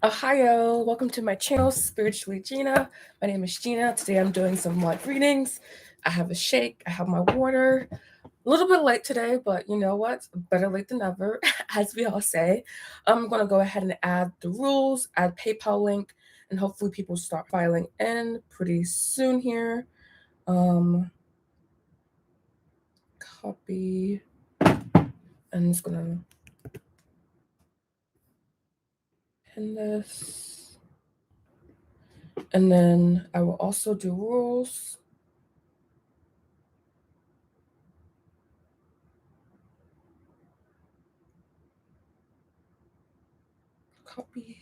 Ohio, welcome to my channel, Spiritually Gina. My name is Gina. Today I'm doing some live readings. I have a shake, I have my water. A little bit late today, but you know what? Better late than never, as we all say. I'm going to go ahead and add the rules, add PayPal link, and hopefully people start filing in pretty soon here. Copy. I'm just going to pin this. And then I will also do rules. Copy.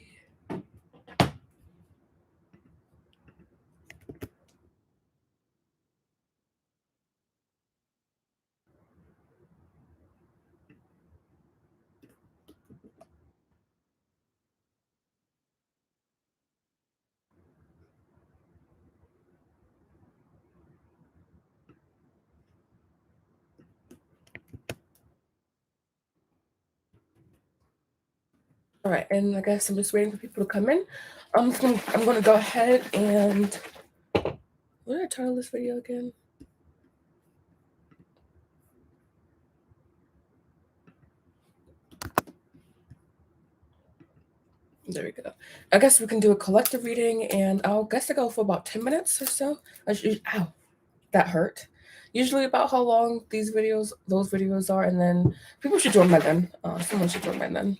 All right, and I guess I'm just waiting for people to come in. I'm gonna go ahead and what did I title this video again? There we go. I guess we can do a collective reading, and I'll guess I go for about 10 minutes or so. Ow, that hurt. Usually about how long those videos are, and then people should join by then. Someone should join by then.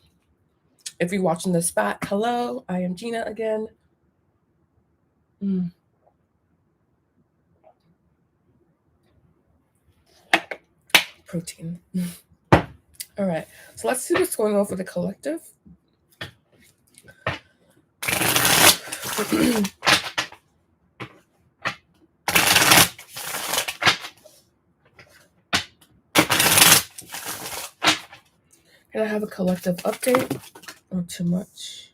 If you're watching this back, hello, I am Gina again. Protein. All right, so let's see what's going on for the collective. Can I have a collective update? Not too much.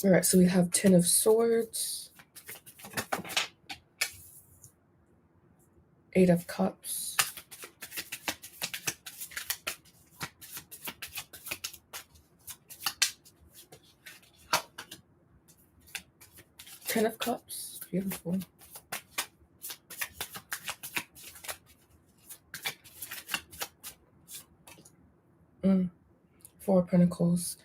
All right, so we have 10 of Swords, 8 of Cups, Ten of Cups, beautiful. Four of Pentacles.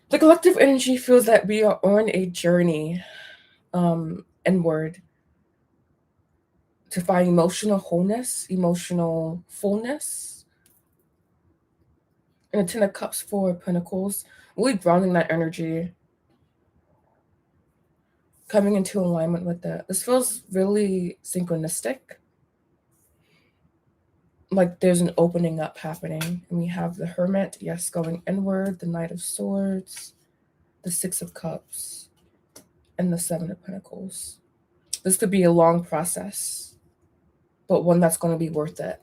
The collective energy feels that we are on a journey inward to find emotional wholeness, emotional fullness. And the Ten of Cups, Four of Pentacles, really grounding that energy, coming into alignment with that. This feels really synchronistic. Like there's an opening up happening. And we have the Hermit, yes, going inward, the Knight of Swords, the Six of Cups, and the Seven of Pentacles. This could be a long process, but one that's going to be worth it.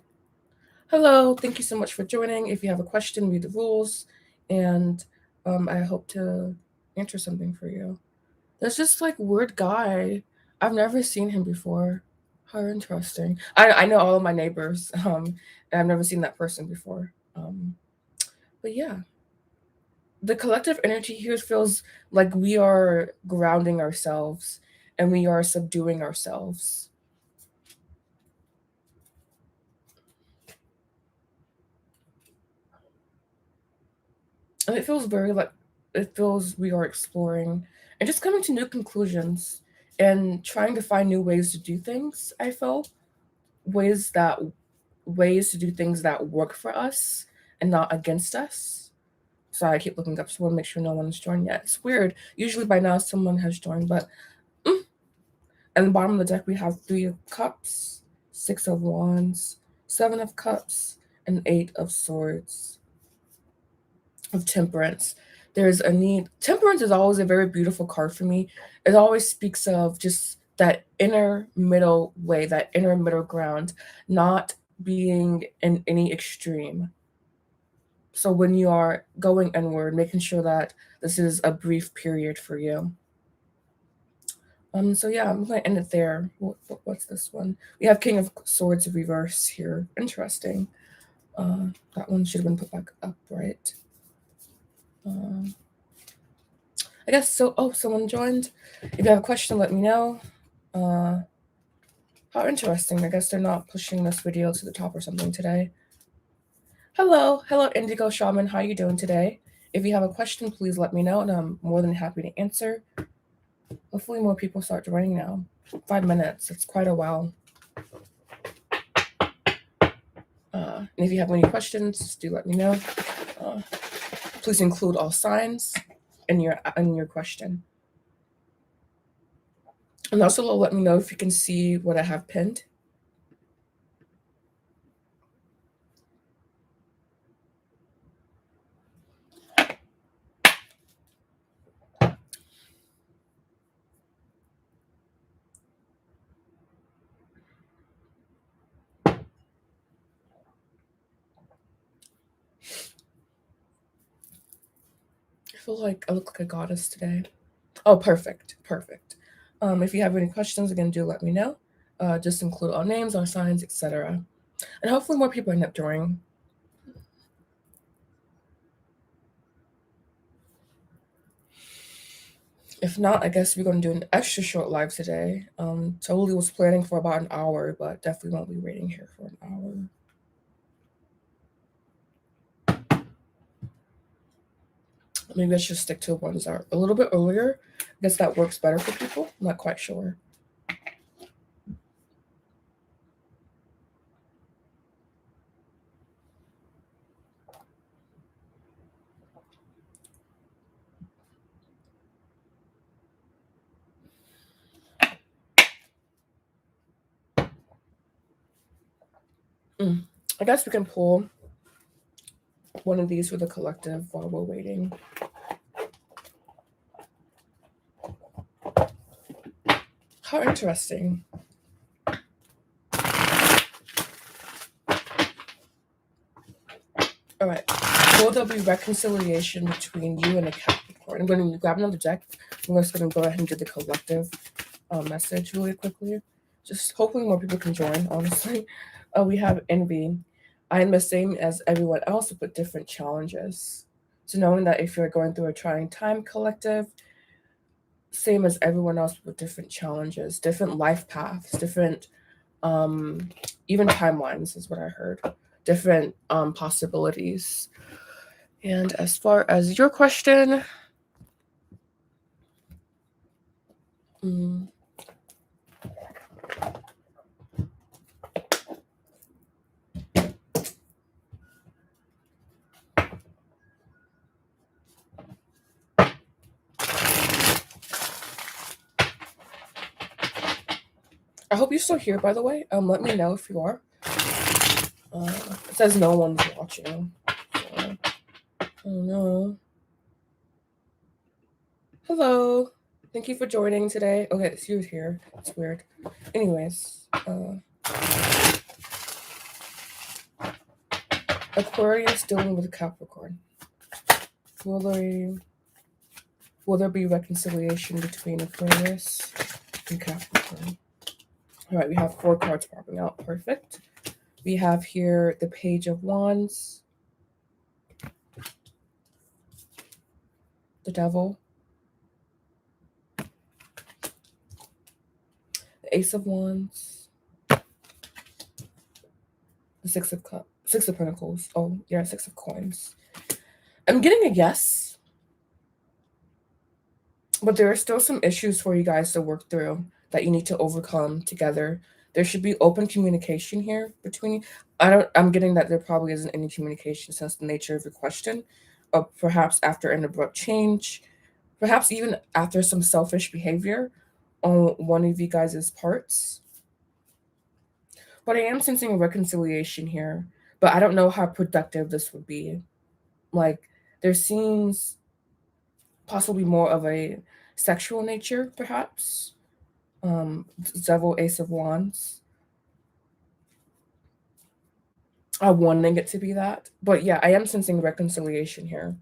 Hello, thank you so much for joining. If you have a question, read the rules, and I hope to answer something for you. There's just like weird guy. I've never seen him before. How interesting. I know all of my neighbors, and I've never seen that person before. But yeah, the collective energy here feels like we are grounding ourselves and we are subduing ourselves. And it feels we are exploring and just coming to new conclusions and trying to find new ways to do things. I feel ways to do things that work for us and not against us. Sorry, I keep looking up, so I want to make sure no one's joined yet. It's weird. Usually by now someone has joined, but at the bottom of the deck we have Three of Cups, Six of Wands, Seven of Cups, and Eight of Swords. Of Temperance. There's a need. Temperance is always a very beautiful card for me. It always speaks of just that inner middle way, that inner middle ground, not being in any extreme. So when you are going inward, making sure that this is a brief period for you. So yeah, I'm going to end it there. What's this one? We have King of Swords reverse here. Interesting. That one should have been put back up, right? I guess so. Oh, someone joined. If you have a question, let me know. How interesting. I guess they're not pushing this video to the top or something today. Hello, Indigo Shaman. How are you doing today? If you have a question, please let me know, and I'm more than happy to answer. Hopefully more people start joining now. 5 minutes. It's quite a while. And if you have any questions, do let me know. Please include all signs in your question. And also let me know if you can see what I have pinned. I feel like I look like a goddess today. Oh, perfect. If you have any questions, again, do let me know. Just include all names, all signs, etc. And hopefully more people end up joining. If not, I guess we're going to do an extra short live today. Totally was planning for about an hour, but definitely won't be waiting here for an hour. Maybe I should stick to ones that are a little bit earlier. I guess that works better for people. I'm not quite sure. I guess we can pull one of these for the collective while we're waiting. How interesting. All right. Will there be reconciliation between you and a Capricorn? I'm going to grab another deck. I'm just going to go ahead and do the collective message really quickly. Just hopefully more people can join, honestly. We have envy. I am the same as everyone else with different challenges. So knowing that if you're going through a trying time, collective, same as everyone else with different challenges, different life paths, different even timelines is what I heard. Different possibilities. And as far as your question, I hope you're still here, by the way. Let me know if you are. It says no one's watching. So, oh no. Hello. Thank you for joining today. Okay, it's you here. It's weird. Anyways, Aquarius dealing with Capricorn. Will there be reconciliation between Aquarius and Capricorn? All right, we have 4 cards popping out. Perfect. We have here the Page of Wands, the Devil, the Ace of Wands, the Six of Pentacles. Oh, yeah, 6 of Coins. I'm getting a yes, but there are still some issues for you guys to work through that you need to overcome together. There should be open communication here between you. I'm getting that there probably isn't any communication since the nature of your question, or perhaps after an abrupt change, perhaps even after some selfish behavior on one of you guys' parts. But I am sensing a reconciliation here, but I don't know how productive this would be. Like, there seems possibly more of a sexual nature, perhaps. Devil, Ace of Wands. wanting it to be that. But yeah, I am sensing reconciliation here.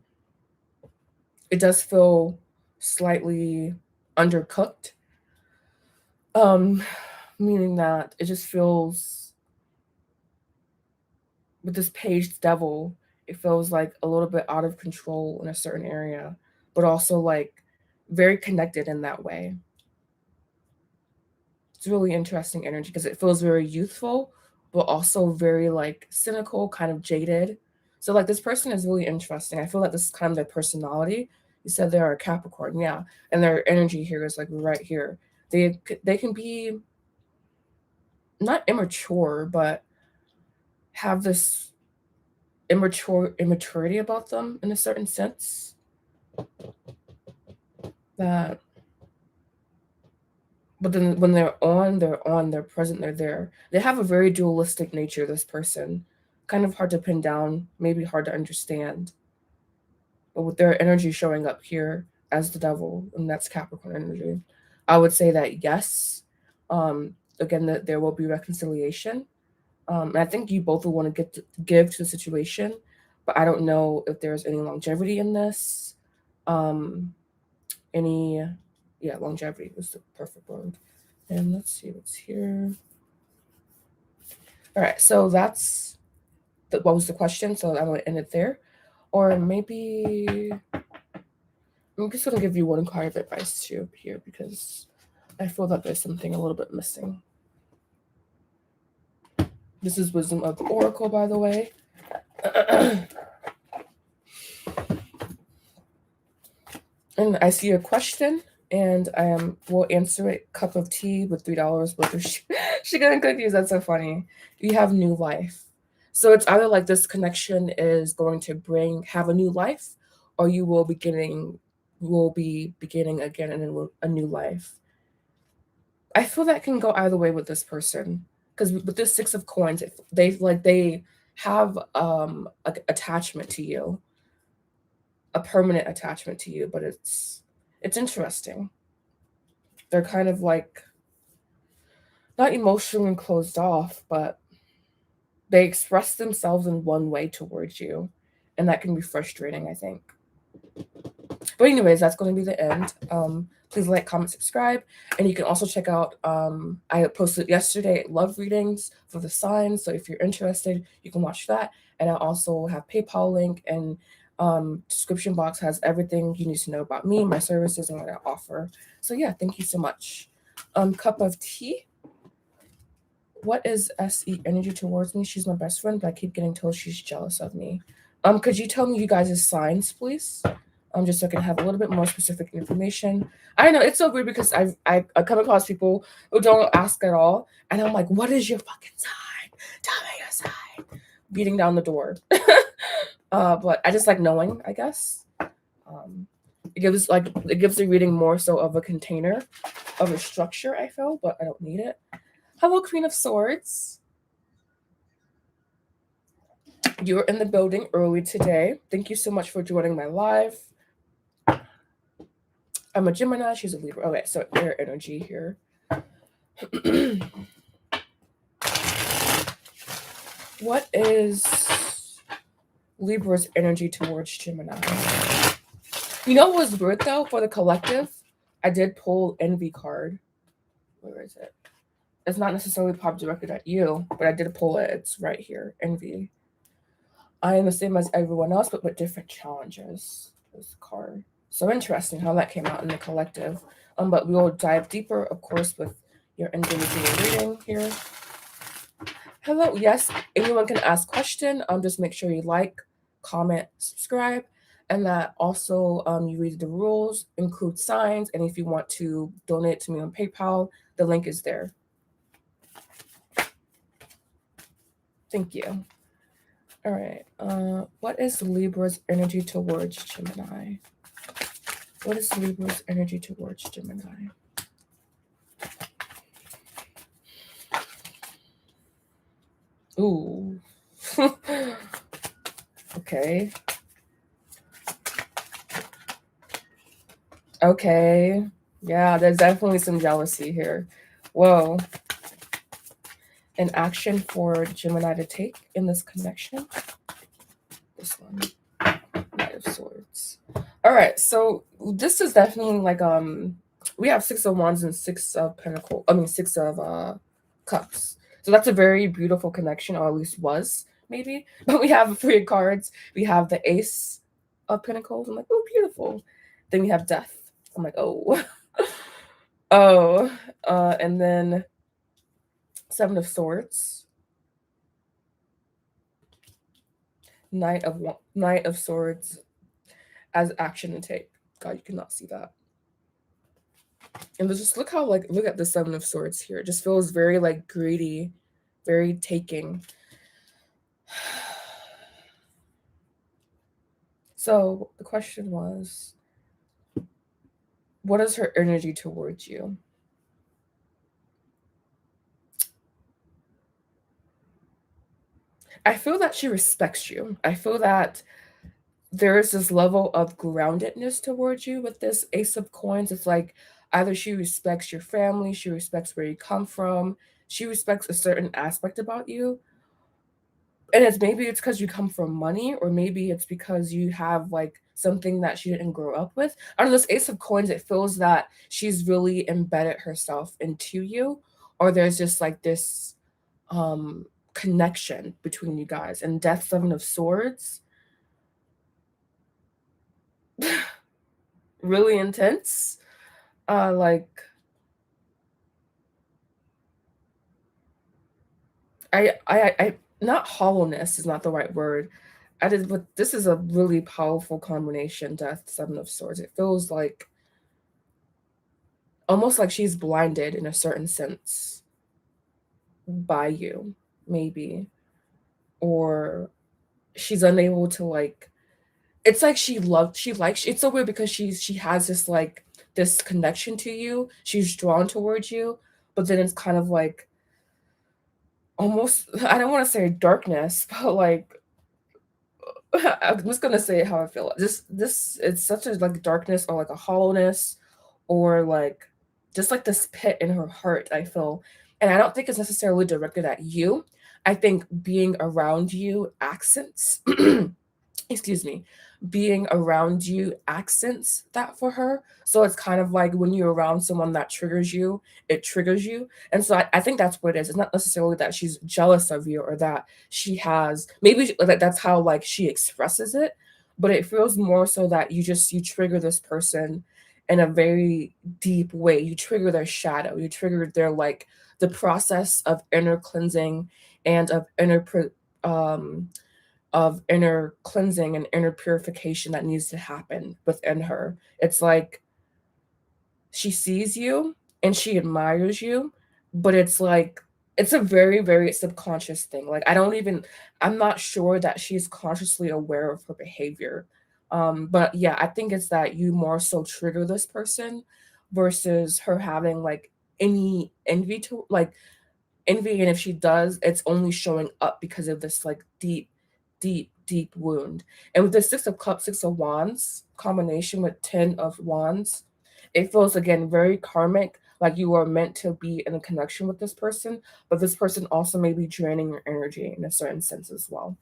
It does feel slightly undercooked. Meaning that it just feels, with this paged devil, it feels like a little bit out of control in a certain area, but also like very connected in that way. It's really interesting energy because it feels very youthful, but also very like cynical, kind of jaded. So like this person is really interesting. I feel like this is kind of their personality. You said they are a Capricorn, yeah, and their energy here is like right here. They can be not immature, but have this immaturity about them in a certain sense, that, but then when they're present, they're there. They have a very dualistic nature, this person. Kind of hard to pin down, maybe hard to understand. But with their energy showing up here as the devil, and that's Capricorn energy, I would say that yes, again, that there will be reconciliation. And I think you both will want to give to the situation, but I don't know if there's any longevity in this. Any, yeah, longevity was the perfect word. And let's see what's here. All right, so that's what was the question. So I'm going to end it there. Or maybe I'm just going to give you one card of advice too here, because I feel that there's something a little bit missing. This is Wisdom of the Oracle, by the way. And I see a question, and I will answer it. Cup of tea with $3 worth of sugar and cookies. That's so funny. You have new life. So it's either like this connection is going to have a new life, or you will be beginning again in a new life. I feel that can go either way with this person, because with this Six of Coins, they have attachment to you, a permanent attachment to you, but it's interesting. They're kind of like not emotionally closed off, but they express themselves in one way towards you, and that can be frustrating, I think. But anyways, that's going to be the end. Please like, comment, subscribe, and you can also check out, I posted yesterday love readings for the signs, so if you're interested, you can watch that. And I also have PayPal link, and description box has everything you need to know about me, my services, and what I offer. So yeah, thank you so much. Cup of tea. What is SE energy towards me? She's my best friend, but I keep getting told she's jealous of me. Could you tell me you guys' signs, please? Just so I can have a little bit more specific information. I know it's so weird because I come across people who don't ask at all, and I'm like, what is your fucking sign? Tell me your sign. Beating down the door. But I just like knowing, I guess. It gives the reading more so of a container, of a structure, I feel, but I don't need it. Hello, Queen of Swords. You're in the building early today. Thank you so much for joining my live. I'm a Gemini. She's a Libra. Okay, so air energy here. What is Libra's energy towards Gemini? You know what was weird, though, for the collective? I did pull Envy card. Where is it? It's not necessarily popped directed at you, but I did pull it. It's right here. Envy. I am the same as everyone else, but with different challenges. This card. So interesting how that came out in the collective. But we will dive deeper, of course, with your individual reading here. Hello. Yes, anyone can ask question. Just make sure you like, comment, subscribe, and that also you read the rules, include signs, and if you want to donate to me on PayPal, the link is there. Thank you. All right. What is Libra's energy towards Gemini? What is Libra's energy towards Gemini? Ooh. Okay. Okay. Yeah, there's definitely some jealousy here. Whoa. An action for Gemini to take in this connection. This one. Knight of Swords. All right, so this is definitely like we have 6 of Wands and 6 of Pentacles. I mean 6 of Cups. So that's a very beautiful connection, or at least was maybe. But we have 3 cards. We have the Ace of Pentacles. I'm like, oh, beautiful. Then we have Death. I'm like, oh, oh, and then 7 of Swords. Knight of Swords as action and take. God, you cannot see that. And just look how, like, look at the 7 of Swords here. It just feels very, like, greedy, very taking. So the question was, what is her energy towards you? I feel that she respects you. I feel that there is this level of groundedness towards you with this Ace of Coins. It's like either she respects your family, she respects where you come from, she respects a certain aspect about you. And maybe it's because you come from money, or maybe it's because you have like something that she didn't grow up with. Out of this Ace of Coins, it feels that she's really embedded herself into you, or there's just like this connection between you guys. And Death, 7 of Swords, really intense. Like I not hollowness is not the right word. But this is a really powerful combination. Death, 7 of Swords. It feels like almost like she's blinded in a certain sense by you, maybe, or she's unable to like. It's like she likes. It's so weird because she has this like this connection to you. She's drawn towards you, but then it's kind of like almost, I don't want to say darkness, but like I'm just gonna say how I feel. This it's such a like darkness, or like a hollowness, or like just like this pit in her heart, I feel. And I don't think it's necessarily directed at you. I think being around you accents excuse me, being around you accents that for her. So it's kind of like when you're around someone that triggers you, it triggers you. And so I think that's what it is. It's not necessarily that she's jealous of you, or that she has, maybe like that's how like she expresses it, but it feels more so that you trigger this person in a very deep way. You trigger their shadow, you trigger their like the process of inner cleansing and um of inner cleansing and inner purification that needs to happen within her. It's like she sees you and she admires you, but it's like it's a very, very subconscious thing. Like I'm not sure that she's consciously aware of her behavior. But yeah, I think it's that you more so trigger this person versus her having like any envy to like envy, and if she does, it's only showing up because of this like deep wound. And with the 6 of Cups, 6 of Wands combination with 10 of Wands, it feels again very karmic, like you are meant to be in a connection with this person, but this person also may be draining your energy in a certain sense as well.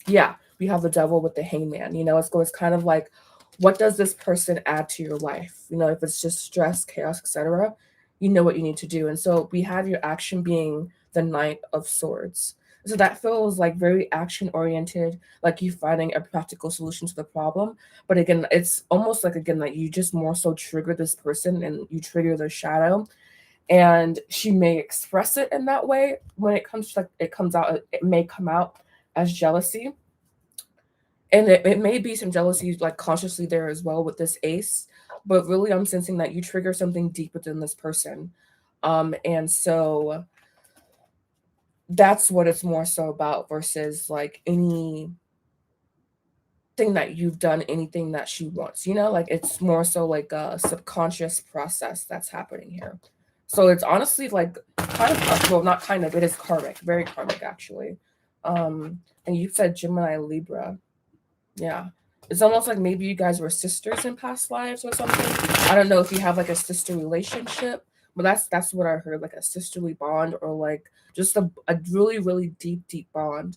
Yeah, we have the Devil with the Hangman. It's kind of like, what does this person add to your life? If it's just stress, chaos, etc., you know what you need to do. And so we have your action being the Knight of Swords. So that feels like very action oriented, like you finding a practical solution to the problem. But again, it's almost like, again, that you just more so trigger this person and you trigger their shadow. And she may express it in that way. When it comes to like, it may come out as jealousy. And it may be some jealousy like consciously there as well with this ace. But really, I'm sensing that you trigger something deep within this person. And so that's what it's more so about versus like anything that you've done, anything that she wants, like it's more so like a subconscious process that's happening here. So it's honestly like kind of, well, not kind of, it is karmic, very karmic actually. And you said Gemini, Libra. Yeah. It's almost like maybe you guys were sisters in past lives or something. I don't know if you have like a sister relationship But that's what I heard, like a sisterly bond, or like just a really, really deep bond,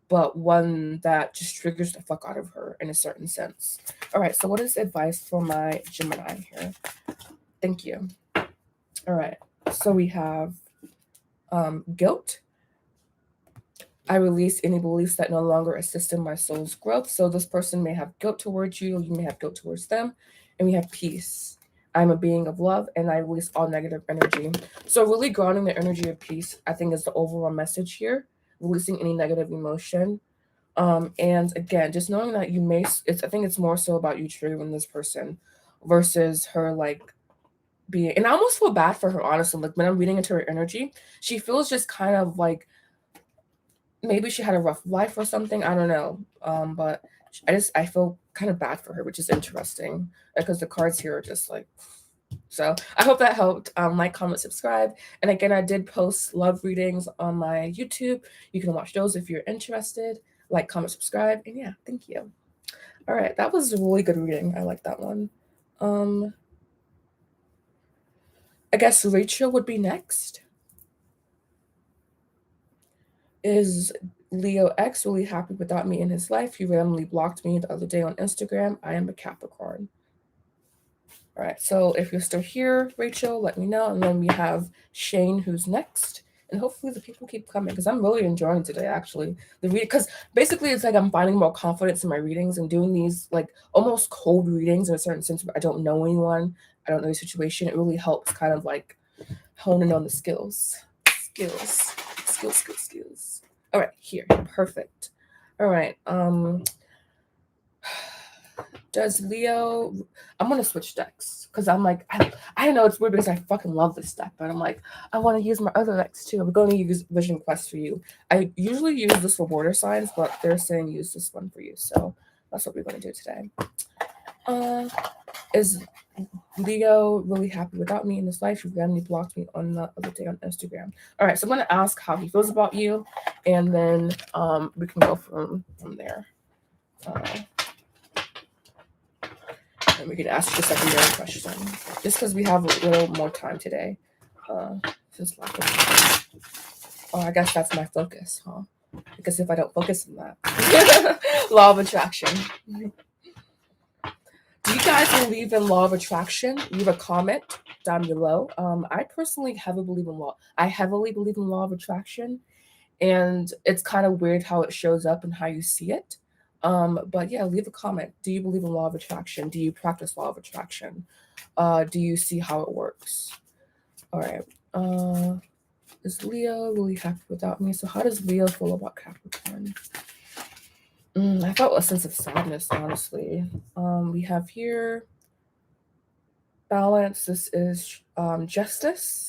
but one that just triggers the fuck out of her in a certain sense. All right, so what is advice for my Gemini here? Thank you. All right, so we have guilt. I release any beliefs that no longer assist in my soul's growth. So this person may have guilt towards you, you may have guilt towards them. And we have peace. I'm a being of love, and I release all negative energy. So really grounding the energy of peace, I think, is the overall message here. Releasing any negative emotion. And again, just knowing that you may, I think it's more so about you triggering this person versus her like being, and I almost feel bad for her, honestly. Like when I'm reading into her energy, she feels just kind of like, maybe she had a rough life or something. I don't know. But I feel kind of bad for her, which is interesting because the cards here are just like, so I hope that helped. Like, comment, subscribe. And again, I did post love readings on my YouTube. You can watch those if you're interested. Like, comment, subscribe. And yeah, thank you. All right. That was a really good reading. I like that one. I guess Rachel would be next. Is Leo X really happy without me in his life? He randomly blocked me the other day on Instagram. I am a Capricorn. All right, so if you're still here, Rachel, let me know. And then we have Shane, who's next. And hopefully the people keep coming, because I'm really enjoying today, actually. The read, because basically it's like I'm finding more confidence in my readings and doing these like almost cold readings in a certain sense where I don't know anyone, I don't know the situation. It really helps kind of like hone in on the skills. Skills. All right, here, perfect. All right, does Leo, I'm gonna switch decks because I'm like, I know it's weird because I fucking love this deck, but I'm like, I want to use my other decks too. I'm going to use Vision Quest for you. I usually use this for water signs, but they're saying use this one for you, so that's what we're going to do today. Is Leo really happy without me in his life? He randomly blocked me on the other day on Instagram. All right, so I'm going to ask how he feels about you, and then we can go from there. And we could ask the secondary question, just because we have a little more time today. Since lack of time. Oh, I guess that's my focus, huh? Because if I don't focus on that, law of attraction. Do you guys believe in law of attraction? Leave a comment down below. I personally heavily believe in law of attraction, and it's kind of weird how it shows up and how you see it. But yeah, leave a comment. Do you believe in law of attraction? Do you practice law of attraction? Do you see how it works? All right. Is Leo really happy without me? So how does Leo feel about Capricorn? I felt a sense of sadness, honestly. We have here balance. This is justice.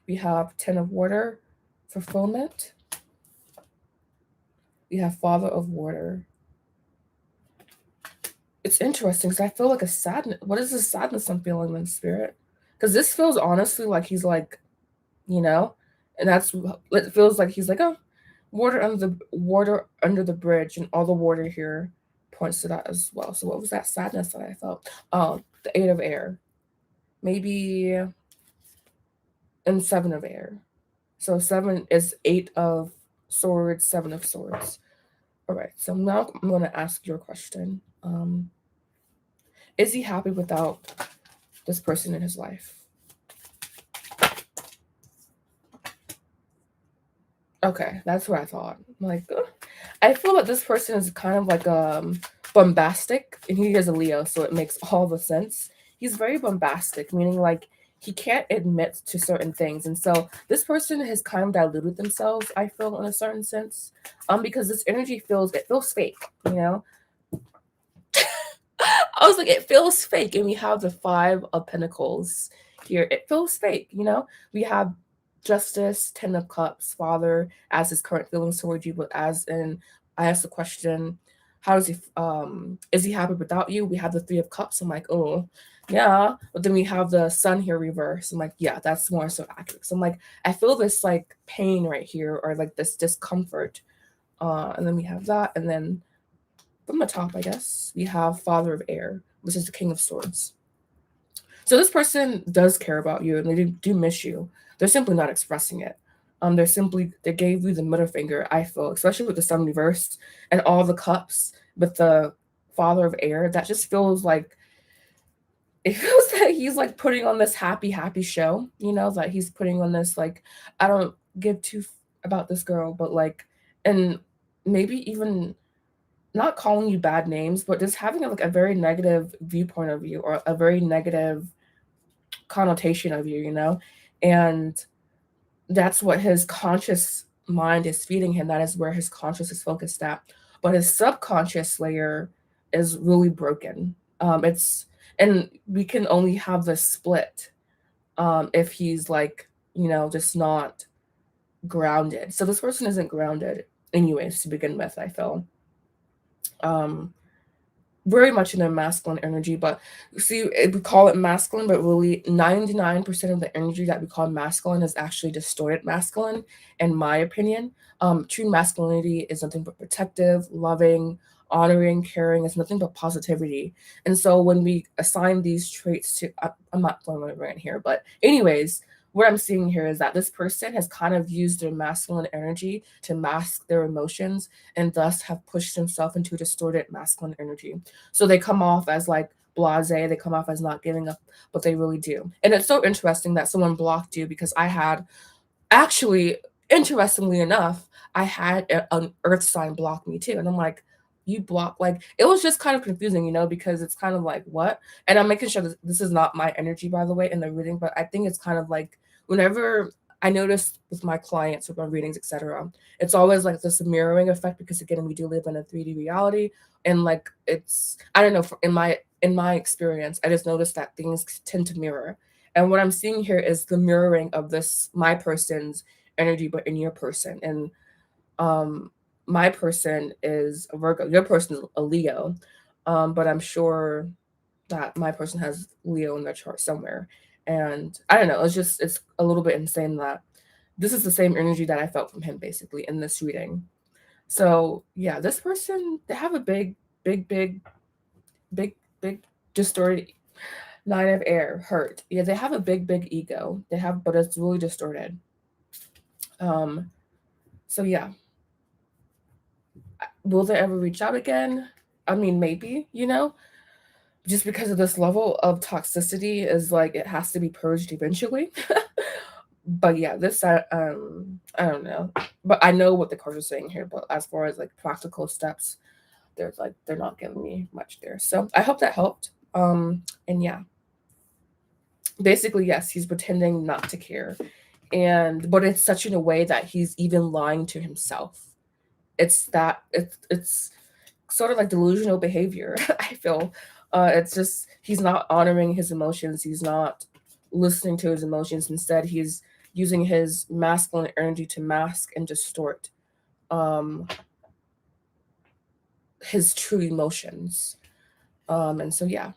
We have 10 of water, fulfillment. We have Father of Water. It's interesting because I feel like a sadness. What is the sadness I'm feeling in spirit? Because this feels honestly like he's like, and it feels like he's like, oh, water under the bridge, and all the water here points to that as well. So what was that sadness that I felt? Oh, the 8 of air, maybe, and 7 of air. So 7 is 8 of swords, 7 of swords. All right, so now I'm going to ask your question. Is he happy without this person in his life? Okay, that's what I thought. Like, I feel that this person is kind of like bombastic, and he is a Leo, so it makes all the sense. He's very bombastic, meaning like he can't admit to certain things, and so this person has kind of diluted themselves, I feel, in a certain sense, because this energy feels fake, I was like, it feels fake, and we have the 5 of Pentacles here. It feels fake, We have Justice, 10 of Cups, Father, as his current feelings towards you, but as in, I asked the question, how does he, is he happy without you? We have the 3 of Cups. I'm like, oh, yeah. But then we have the Sun here reverse. I'm like, yeah, that's more so accurate. So I'm like, I feel this like pain right here, or like this discomfort. And then we have that. And then from the top, I guess, we have Father of Air, which is the King of Swords. So this person does care about you and they do miss you. They're simply not expressing it. They gave you the middle finger, I feel, especially with the sun reversed and all the cups with the father of air. That just feels like it feels that he's like putting on this happy show, that he's putting on this like, I don't give about this girl, but like, and maybe even not calling you bad names, but just having like a very negative viewpoint of you or a very negative connotation of you. And that's what his conscious mind is feeding him. That is where his conscious is focused at. But his subconscious layer is really broken. And we can only have this split if he's like, just not grounded. So this person isn't grounded anyways to begin with, I feel. Very much in a masculine energy, but see, we call it masculine, but really 99% of the energy that we call masculine is actually distorted masculine, in my opinion. True masculinity is nothing but protective, loving, honoring, caring. It's nothing but positivity. And so when we assign these traits to, I'm not going to rant here, but anyways, what I'm seeing here is that this person has kind of used their masculine energy to mask their emotions and thus have pushed themselves into distorted masculine energy. So they come off as like blasé, they come off as not giving up, but they really do. And it's so interesting that someone blocked you because actually, interestingly enough, I had an earth sign block me too. And I'm like, you block, like, it was just kind of confusing, because it's kind of like, what? And I'm making sure that this is not my energy, by the way, in the reading, but I think it's kind of like whenever I notice with my clients, with my readings, etc., it's always like this mirroring effect because again, we do live in a 3D reality. And like I don't know, in my experience, I just noticed that things tend to mirror. And what I'm seeing here is the mirroring of my person's energy, but in your person. And my person is a Virgo, your person is a Leo. But I'm sure that my person has Leo in their chart somewhere. And I don't know, it's a little bit insane that this is the same energy that I felt from him basically in this reading. So yeah, this person, they have a big distorted Nine of Air, hurt. Yeah, they have a big ego. But it's really distorted. So yeah, will they ever reach out again? I mean, maybe, just because of this level of toxicity is like it has to be purged eventually. But yeah, I don't know. But I know what the cards are saying here. But as far as like practical steps, they're not giving me much there. So I hope that helped. And yeah. Basically, yes, he's pretending not to care. But it's such in a way that he's even lying to himself. It's sort of like delusional behavior. I feel it's just he's not honoring his emotions. He's not listening to his emotions. Instead, he's using his masculine energy to mask and distort his true emotions. And so yeah,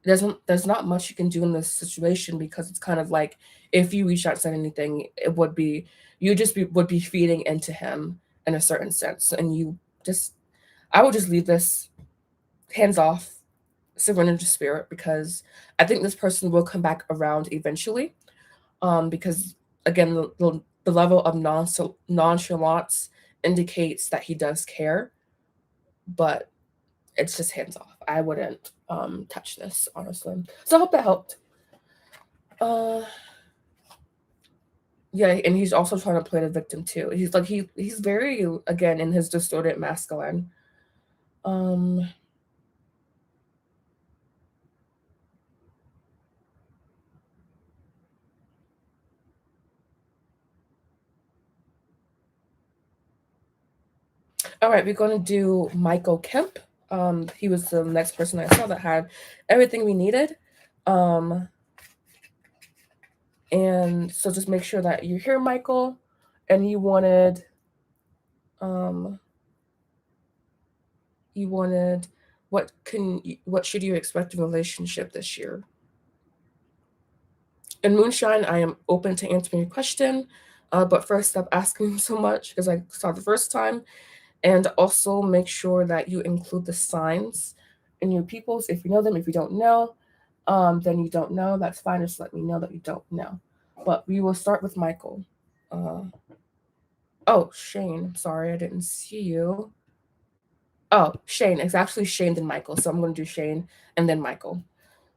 there's not much you can do in this situation because it's kind of like if you reach out and said anything, it would be would be feeding into him in a certain sense, and I would just leave this hands off, surrender to spirit, because I think this person will come back around eventually. Because again, the level of nonchalance indicates that he does care, but it's just hands off. I wouldn't touch this, honestly. So I hope that helped. Yeah, and he's also trying to play the victim too. He's very, again, in his distorted masculine. All right, we're going to do Michael Kemp. He was the next person I saw that had everything we needed. And so just make sure that you're here, Michael, and you wanted what should you expect in a relationship this year? In Moonshine, I am open to answering your question, but first stop asking so much because I saw the first time. And also make sure that you include the signs in your peoples if you know them, if you don't know. then you don't know. That's fine. Just let me know that you don't know. But we will start with Michael. Oh, Shane. I'm sorry, I didn't see you. Oh, Shane. It's actually Shane then Michael. So I'm going to do Shane and then Michael.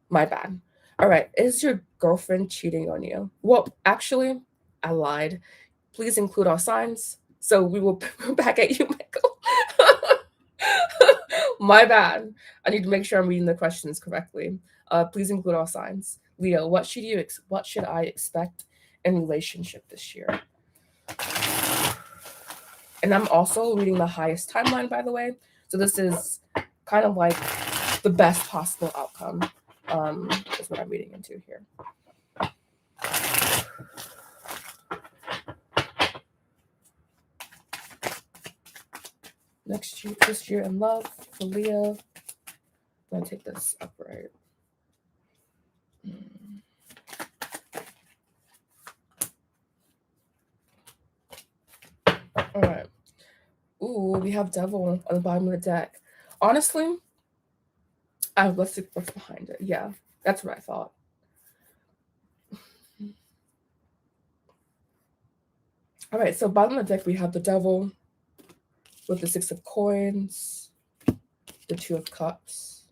My bad. All right. Is your girlfriend cheating on you? Well, actually, I lied. Please include all signs. So we will go back at you, Michael. My bad. I need to make sure I'm reading the questions correctly. Please include all signs. Leo, what should I expect in relationship this year? And I'm also reading the highest timeline, by the way. So this is kind of like the best possible outcome. Is what I'm reading into here. This year in love for Leo. I'm gonna take this upright. All right. Ooh, we have Devil on the bottom of the deck. Honestly, let's see what's behind it. Yeah, that's what I thought. All right, so bottom of the deck, we have the Devil with the 6 of Coins, the 2 of Cups,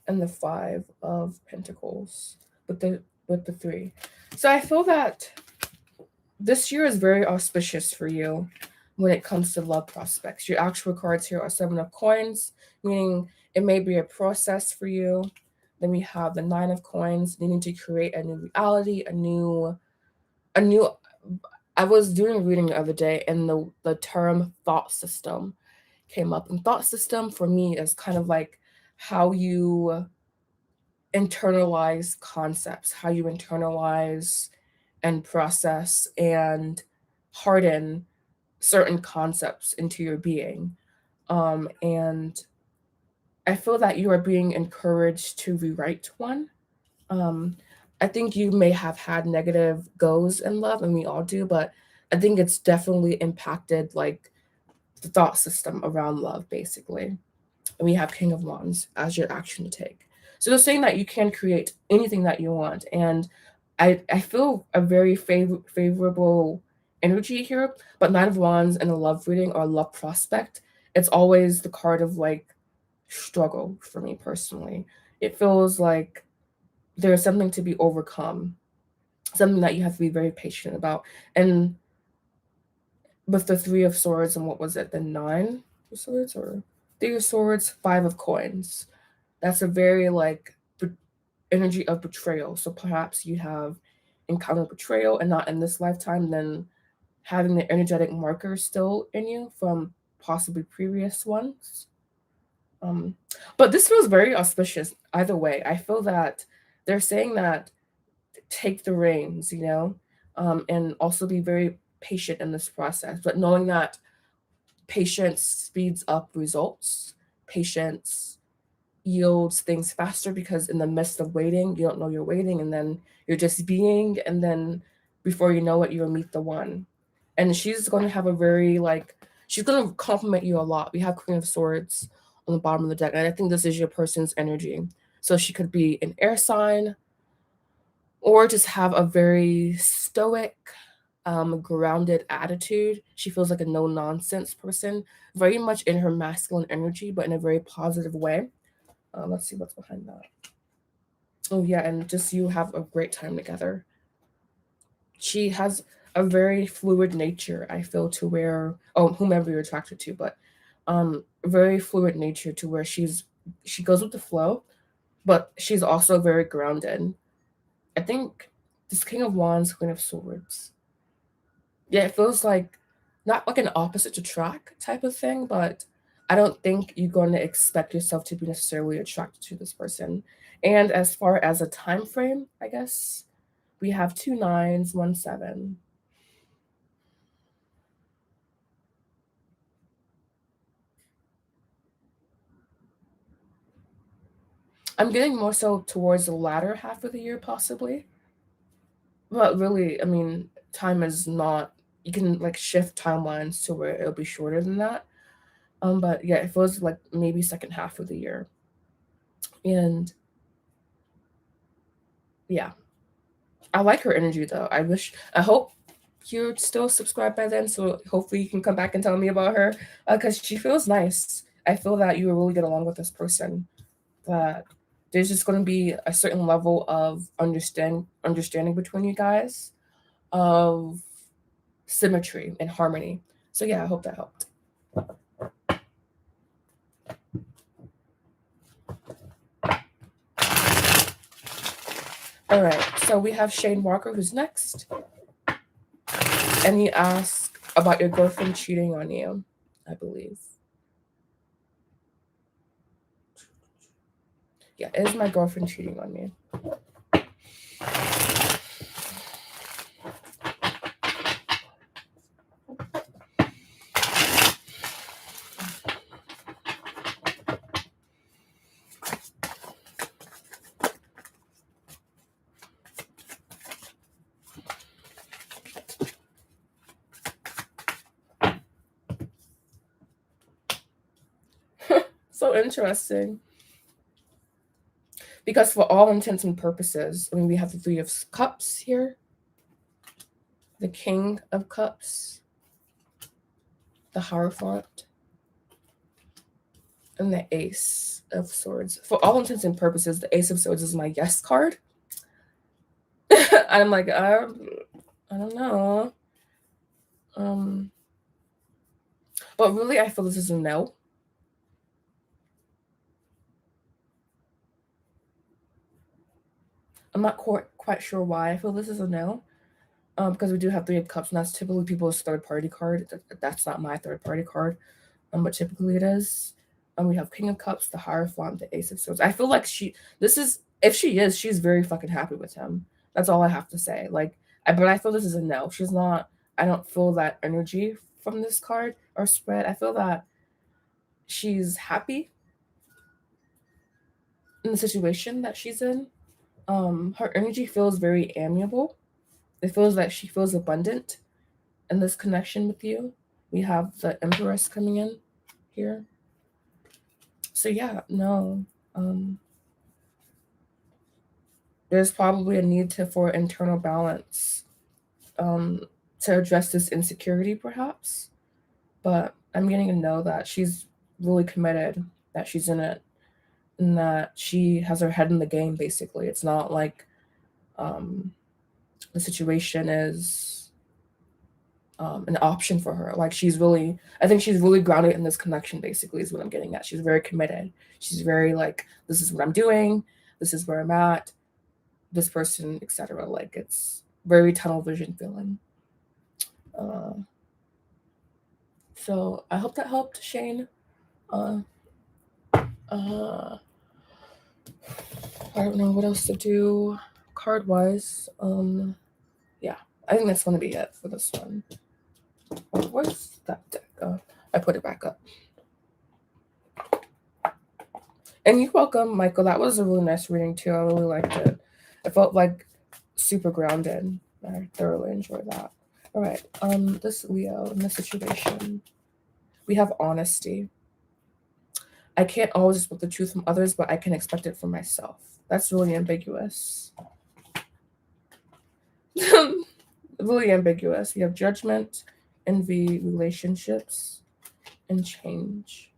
and the 5 of Pentacles with the 3. So I feel that this year is very auspicious for you when it comes to love prospects. Your actual cards here are 7 of Coins, meaning it may be a process for you. Then we have the 9 of Coins, needing to create a new reality, a new. I was doing a reading the other day, and the term thought system came up. And thought system for me is kind of like how you internalize concepts, how you internalize and process and harden certain concepts into your being. And I feel that you are being encouraged to rewrite one. I think you may have had negative goes in love, and we all do, but I think it's definitely impacted like the thought system around love, basically. And we have King of Wands as your action to take. So they're saying that you can create anything that you want. And I feel a very favorable energy here, but Nine of Wands in a love reading or a love prospect, it's always the card of like struggle for me personally. It feels like there's something to be overcome, something that you have to be very patient about. And with the 3 of Swords and what was it, the 9 of Swords or 3 of Swords, 5 of Coins. That's a very like energy of betrayal. So perhaps you have encountered betrayal and not in this lifetime, then having the energetic marker still in you from possibly previous ones. But this feels very auspicious either way. I feel that they're saying that take the reins, and also be very patient in this process, but knowing that patience speeds up results, patience yields things faster, because in the midst of waiting, you don't know you're waiting, and then you're just being, and then before you know it, you'll meet the one. And she's going to have a very she's going to compliment you a lot. We have Queen of Swords on the bottom of the deck, and I think this is your person's energy. So she could be an air sign, or just have a very stoic, grounded attitude. She feels like a no-nonsense person, very much in her masculine energy, but in a very positive way. Let's see what's behind that. Oh, yeah, and just you have a great time together. She has a very fluid nature, I feel, to where, whomever you're attracted to, but very fluid nature to where she goes with the flow, but she's also very grounded. I think this King of Wands, Queen of Swords. Yeah, it feels like not like an opposite attract type of thing, but I don't think you're going to expect yourself to be necessarily attracted to this person. And as far as a time frame, I guess we have 2 9s, 1 7. I'm getting more so towards the latter half of the year, possibly. But really, I mean, time is not, you can like shift timelines to where it'll be shorter than that. But yeah, it feels like maybe second half of the year. And yeah, I like her energy though. I hope you're still subscribed by then, so hopefully you can come back and tell me about her, because she feels nice. I feel that you will really get along with this person, that there's just going to be a certain level of understanding between you guys, of symmetry and harmony. So yeah, I hope that helped. All right, so we have Shane Walker, who's next, and he asked about your girlfriend cheating on you, I believe. Yeah, is my girlfriend cheating on me? So interesting. Because for all intents and purposes, I mean, we have the Three of Cups here, the King of Cups, the Hierophant, and the Ace of Swords. For all intents and purposes, the Ace of Swords is my yes card. I'm like, I don't know. But really, I feel this is a no. I'm not quite sure why I feel this is a no. Because we do have Three of Cups, and that's typically people's third party card. That's not my third party card, but typically it is. We have King of Cups, the Hierophant, the Ace of Swords. I feel like she's very fucking happy with him. That's all I have to say. Like, but I feel this is a no. She's not. I don't feel that energy from this card or spread. I feel that she's happy in the situation that she's in. Her energy feels very amiable. It feels like she feels abundant in this connection with you. We have the Empress coming in here. So yeah, no. There's probably a need for internal balance, to address this insecurity, perhaps. But I'm getting to know that she's really committed, that she's in it, and that she has her head in the game, basically. It's not like the situation is an option for her. Like, I think she's really grounded in this connection, basically, is what I'm getting at. She's very committed. She's very like, this is what I'm doing. This is where I'm at. This person, etc. Like, it's very tunnel vision feeling. So I hope that helped, Shane. I don't know what else to do card wise. Yeah, I think that's going to be it for this one. Where's that deck? I put it back up. And you're welcome, Michael. That was a really nice reading too. I really liked it. It felt like super grounded. I thoroughly enjoyed that. All right. This Leo in this situation, we have honesty. I can't always expect the truth from others, but I can expect it from myself. That's really ambiguous. Really ambiguous. You have judgment, envy, relationships, and change.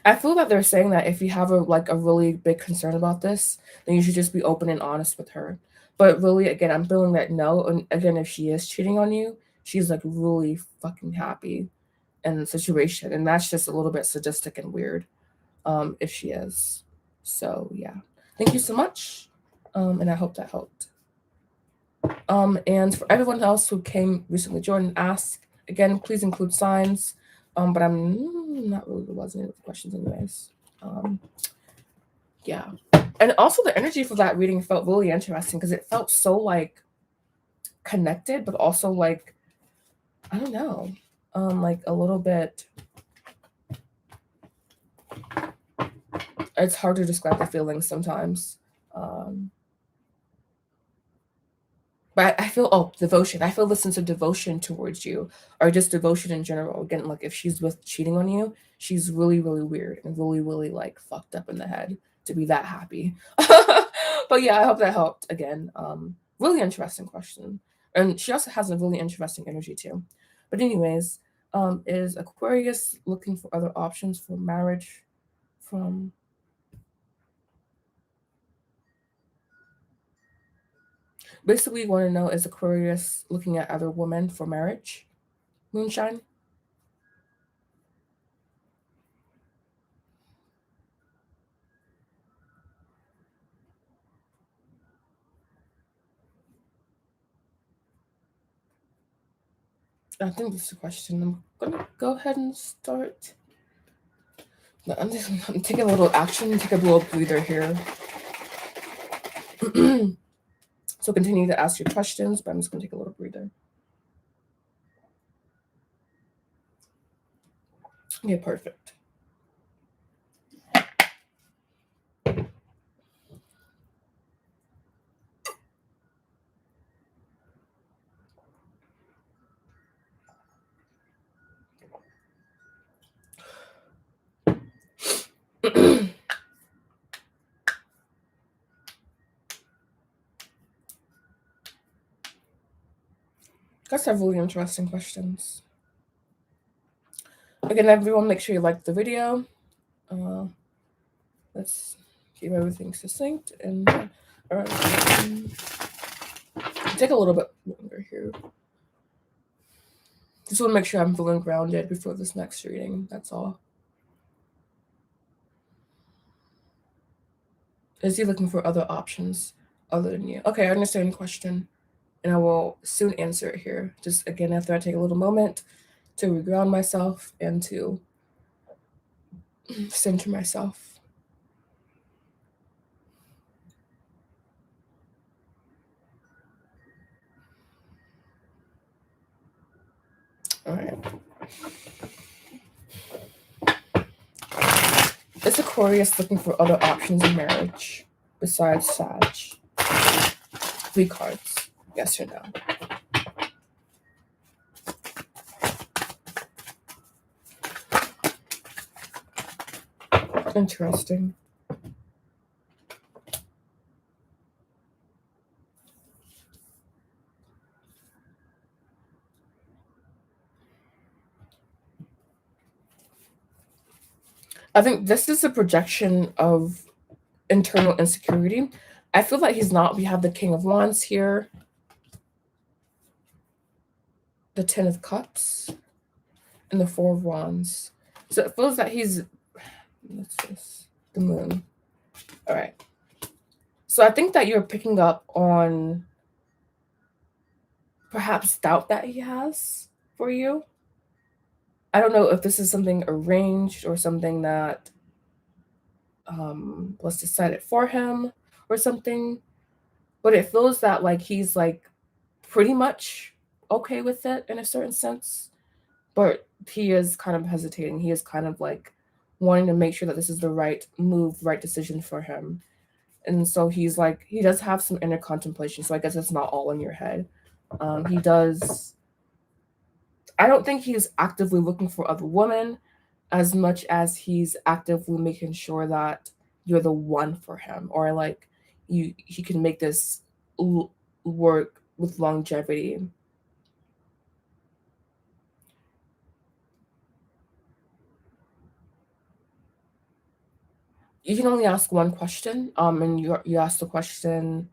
I feel that they're saying that if you have a really big concern about this, then you should just be open and honest with her. But really, again, I'm feeling that no. And again, if she is cheating on you, she's like really fucking happy in the situation, and that's just a little bit sadistic and weird, if she is. So yeah, thank you so much, and I hope that helped. And for everyone else who came recently, joined and asked, again, please include signs. But I'm not really resonating with the questions anyways. Yeah. And also the energy for that reading felt really interesting because it felt so like connected, but also like, I don't know, like a little bit, it's hard to describe the feelings sometimes. But I feel, devotion. I feel the sense of devotion towards you, or just devotion in general. Again, like if she's with cheating on you, she's really, really weird and really, really like fucked up in the head to be that happy. But yeah, I hope that helped again. Really interesting question. And she also has a really interesting energy too. But anyways, is Aquarius looking for other options for marriage from basically you want to know, is Aquarius looking at other women for marriage? Moonshine? I think this is a question. I'm gonna go ahead and start. No, I'm taking a little action, take a little breather here. So continue to ask your questions, but I'm just gonna take a little breather. Okay, perfect. Guys have really interesting questions. Again, everyone, make sure you like the video. Let's keep everything succinct and take a little bit longer here. Just want to make sure I'm feeling grounded before this next reading. That's all. Is he looking for other options other than you? Okay, I understand the question, and I will soon answer it here. Just again, after I take a little moment to reground myself and to center myself. All right. Is Aquarius looking for other options in marriage besides Sag? 3 cards. Yes or no? Interesting. I think this is a projection of internal insecurity. I feel like he's not. We have the King of Wands here, the 10 of Cups, and the 4 of Wands. So it feels that he's, what's this? The Moon. All right. So I think that you're picking up on perhaps doubt that he has for you. I don't know if this is something arranged or something that was decided for him or something, but it feels that like he's like pretty much okay with it in a certain sense, but he is kind of hesitating. He is kind of like wanting to make sure that this is the right move, right decision for him. And so he's like, he does have some inner contemplation. So I guess it's not all in your head. He does. I don't think he's actively looking for other women as much as he's actively making sure that you're the one for him, or like he can make this work with longevity. You can only ask one question, and you ask the question,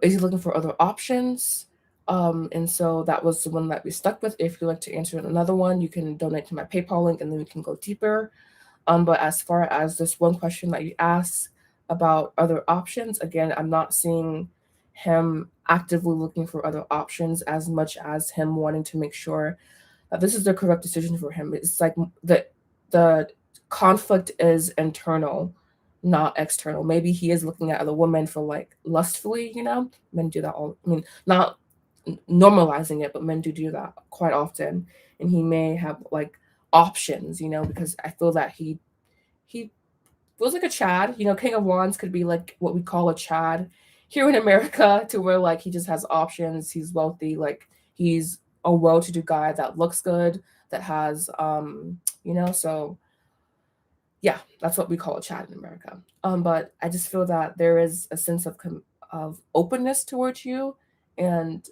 is he looking for other options? And so that was the one that we stuck with. If you'd like to answer another one, you can donate to my PayPal link, and then we can go deeper. But as far as this one question that you asked about other options, again, I'm not seeing him actively looking for other options as much as him wanting to make sure that this is the correct decision for him. It's like the conflict is internal, not external. Maybe he is looking at other women for like lustfully, men do that all. I mean, not normalizing it, but men do that quite often. And he may have like options, because I feel that he feels like a Chad. King of Wands could be like what we call a Chad here in America, to where like he just has options. He's wealthy, like he's a well-to-do guy that looks good, that has so Yeah, that's what we call a chat in America. But I just feel that there is a sense of openness towards you and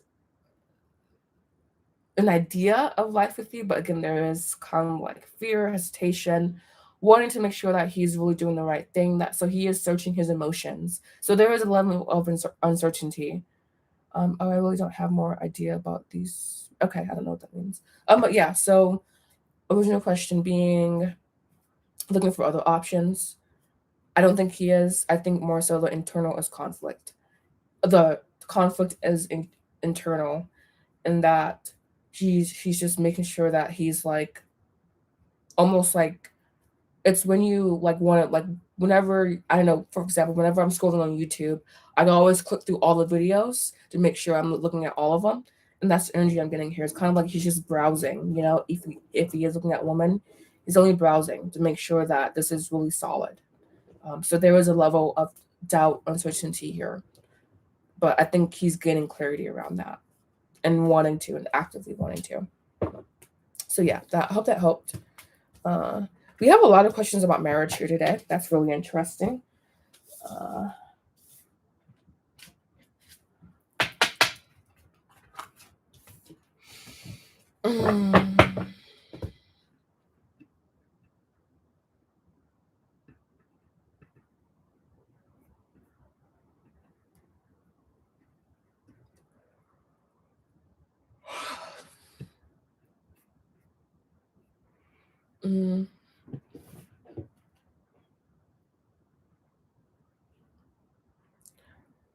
an idea of life with you. But again, there is kind of like fear, hesitation, wanting to make sure that he's really doing the right thing. So he is searching his emotions. So there is a level of uncertainty. Oh, I really don't have more idea about these. Okay, I don't know what that means. But yeah, so original question being looking for other options. I don't think he is. I think more so the internal is conflict. The conflict is internal, and that he's just making sure that he's like almost like it's when you like want to like whenever I don't know, for example, whenever I'm scrolling on YouTube, I always click through all the videos to make sure I'm looking at all of them. And that's the energy I'm getting here. It's kind of like he's just browsing, you know, if he is looking at a woman, he's only browsing to make sure that this is really solid. So there is a level of doubt, uncertainty here. But I think he's gaining clarity around that and wanting to and actively wanting to. So yeah, I hope that helped. We have a lot of questions about marriage here today. That's really interesting.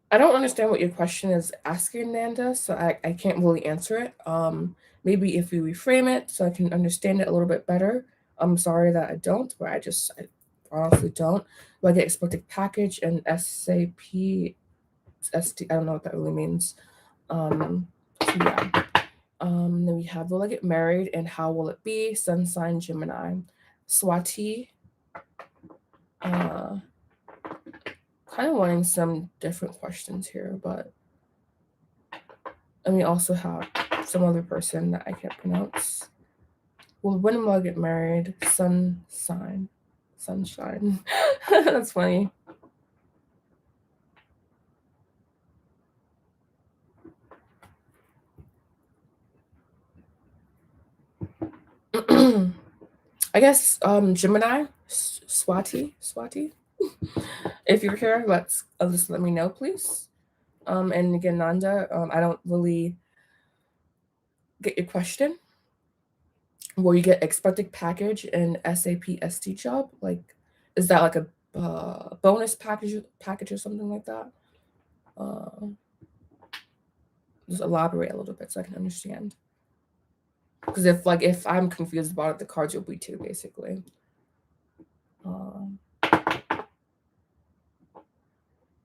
I don't understand what your question is asking, Nanda, so I can't really answer it. Maybe if you reframe it so I can understand it a little bit better. I'm sorry that I don't, but I honestly don't. Do I get expected package and SAP, ST, I don't know what that really means. So yeah. Then we have, will I get married and how will it be? Sun sign Gemini. Swati. Kind of wanting some different questions here, but and we also have some other person that I can't pronounce. Well, when will I get married? Sunshine. That's funny. I guess Gemini, Swati. If you're here, just let me know, please. And again, Nanda, I don't really get your question. Will you get expected package and SAP ST job? Like, is that like a bonus package or something like that? Just elaborate a little bit so I can understand. Because if I'm confused about it, the cards will be too, basically.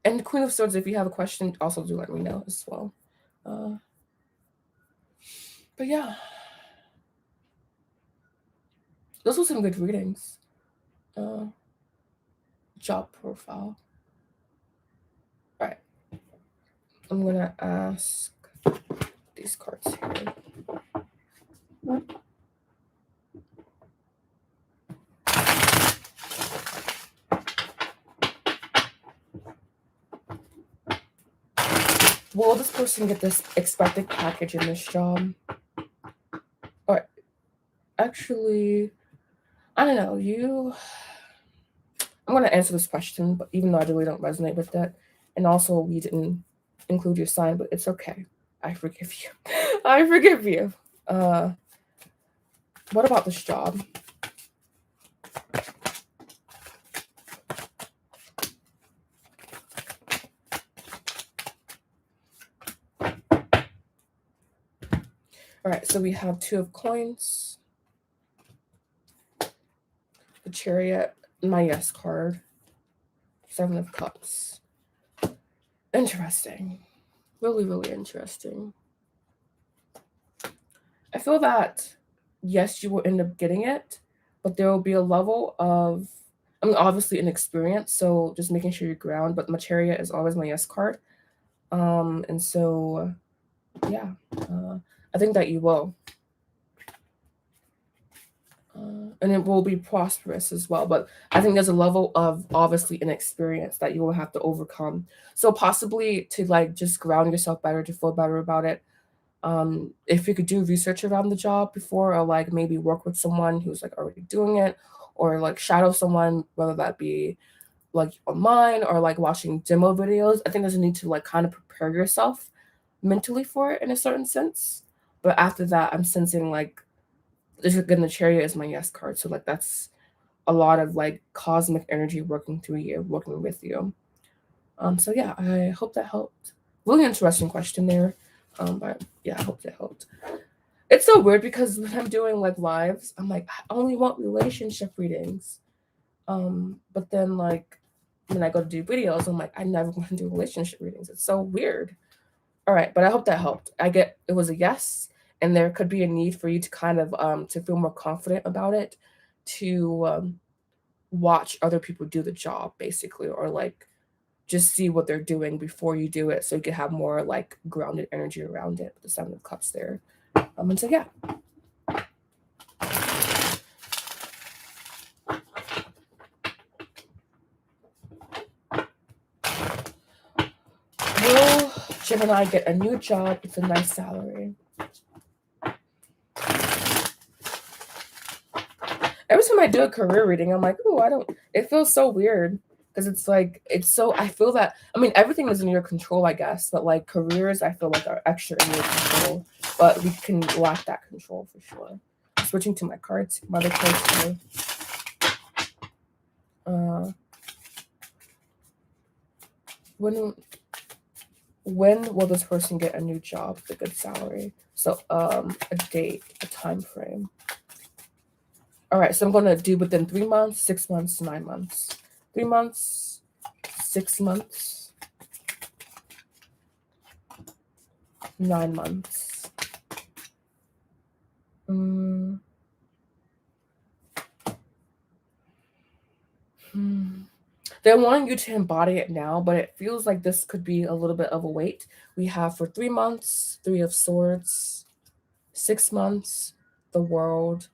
And Queen of Swords, if you have a question, also do let me know as well. But yeah, those were some good readings. Job profile. All right. I'm gonna ask these cards here. Will this person get this expected package in this job? Or actually, I don't know. I'm going to answer this question, but even though I really don't resonate with that. And also, we didn't include your sign, but it's okay. I forgive you. I forgive you. What about this job? All right, so we have 2 of coins, the Chariot, my yes card, 7 of cups. Interesting. Really, really interesting. I feel that, yes, you will end up getting it, but there will be a level of, I mean, obviously an experience, so just making sure you're ground, but my Chariot is always my yes card. And so, yeah, I think that you will. and it will be prosperous as well. But I think there's a level of obviously inexperience that you will have to overcome. So possibly to like just ground yourself better, to feel better about it. If you could do research around the job before, or like maybe work with someone who's like already doing it, or like shadow someone, whether that be like online or like watching demo videos. I think there's a need to like kind of prepare yourself mentally for it in a certain sense. But after that, I'm sensing like again, the Chariot is my yes card. So like that's a lot of like cosmic energy working through you, working with you. So yeah, I hope that helped. Really interesting question there. But yeah, I hope that helped. It's so weird because when I'm doing like lives, I'm like, I only want relationship readings. But then like when I go to do videos, I'm like, I never want to do relationship readings. It's so weird. All right, but I hope that helped. It was a yes, and there could be a need for you to kind of to feel more confident about it, to watch other people do the job basically, or like just see what they're doing before you do it, so you can have more like grounded energy around it. The Seven of Cups there, and so yeah. Will Gemini get a new job with a nice salary? Every time I do a career reading, I'm like, oh, it feels so weird because it's like, I feel that, I mean, everything is in your control, I guess, but like careers, I feel like are extra in your control, but we can lack that control for sure. Switching to my cards, my other cards today. When will this person get a new job with a good salary? So a date, a time frame. All right, so I'm going to do within 3 months, 6 months, 9 months. 3 months, 6 months, 9 months. They're wanting you to embody it now, but it feels like this could be a little bit of a wait. We have for 3 months, 3 of Swords, 6 months, the World,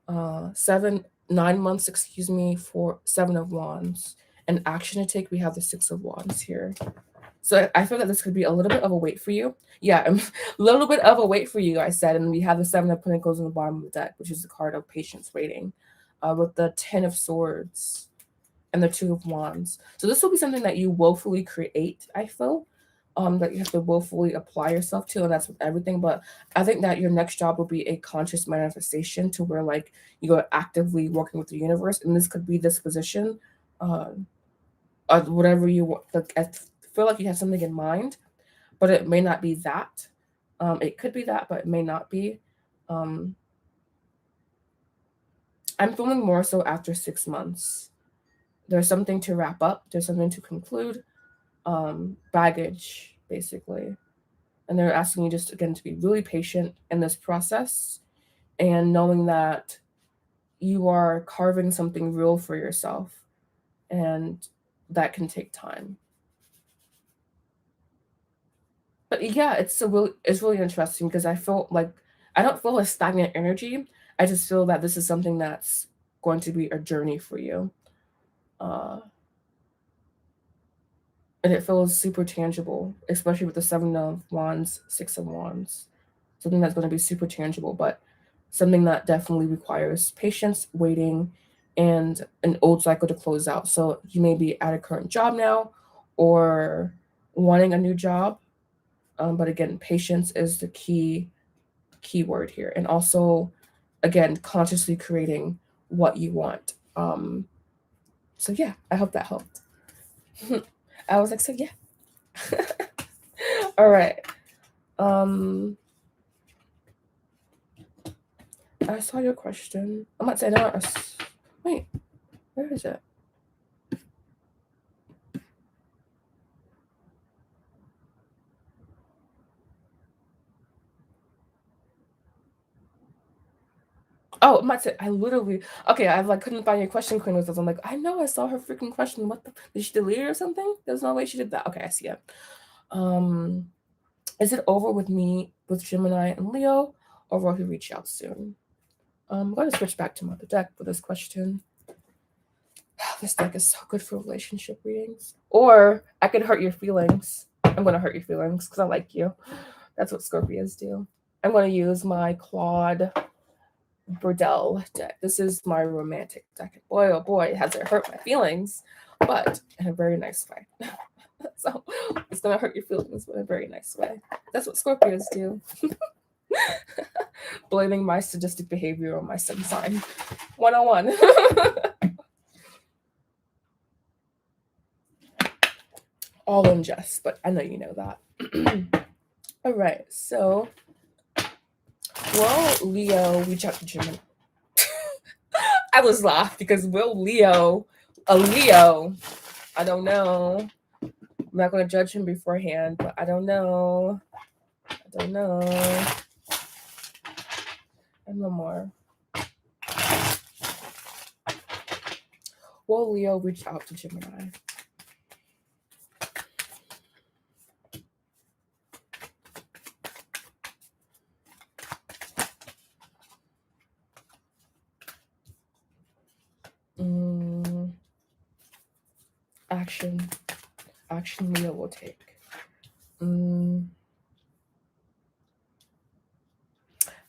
9 months, excuse me, for 7 of Wands. And action to take, we have the 6 of Wands here. So I feel that this could be a little bit of a wait for you. Yeah, a little bit of a wait for you, I said. And we have the 7 of Pentacles in the bottom of the deck, which is the card of patience waiting, with the 10 of Swords and the 2 of Wands. So this will be something that you willfully create, I feel, that you have to willfully apply yourself to, and that's with everything. But I think that your next job will be a conscious manifestation, to where like you are actively working with the universe, and this could be this position, whatever you want. Like, I feel like you have something in mind, but it may not be that. It could be that, but it may not be. I'm feeling more so after 6 months. There's something to wrap up. There's something to conclude. Baggage, basically. And they're asking you just, again, to be really patient in this process, and knowing that you are carving something real for yourself, and that can take time. But yeah, it's really interesting, because I feel like I don't feel a stagnant energy. I just feel that this is something that's going to be a journey for you. And it feels super tangible, especially with the 7 of Wands, 6 of Wands. Something that's going to be super tangible, but something that definitely requires patience, waiting, and an old cycle to close out. So you may be at a current job now, or wanting a new job. But again, patience is the key word here. And also, again, consciously creating what you want. So yeah, I hope that helped. I was like, so yeah. All right. I saw your question. I'm not saying that. Wait, where is it? Oh, I'm not saying, I literally, okay, I like couldn't find your question, Queen with us. I'm like, I know I saw her freaking question. What the, did she delete it or something? There's no way she did that. Okay, I see it. Is it over with me with Gemini and Leo, or will he reach out soon? I'm going to switch back to my other deck for this question. This deck is so good for relationship readings. Or I could hurt your feelings. I'm going to hurt your feelings because I like you. That's what Scorpios do. I'm going to use my Claude Burdell deck. This is my romantic deck. Boy, oh boy, has it hurt my feelings, but in a very nice way. So it's going to hurt your feelings, but in a very nice way. That's what Scorpios do. Blaming my sadistic behavior on my sun sign. 101. All in jest, but I know you know that. All right, so will Leo reach out to Gemini? I was laughed because will a Leo, I don't know. I'm not going to judge him beforehand, but I don't know. And no more. Will Leo reach out to Gemini? Action Leo will take.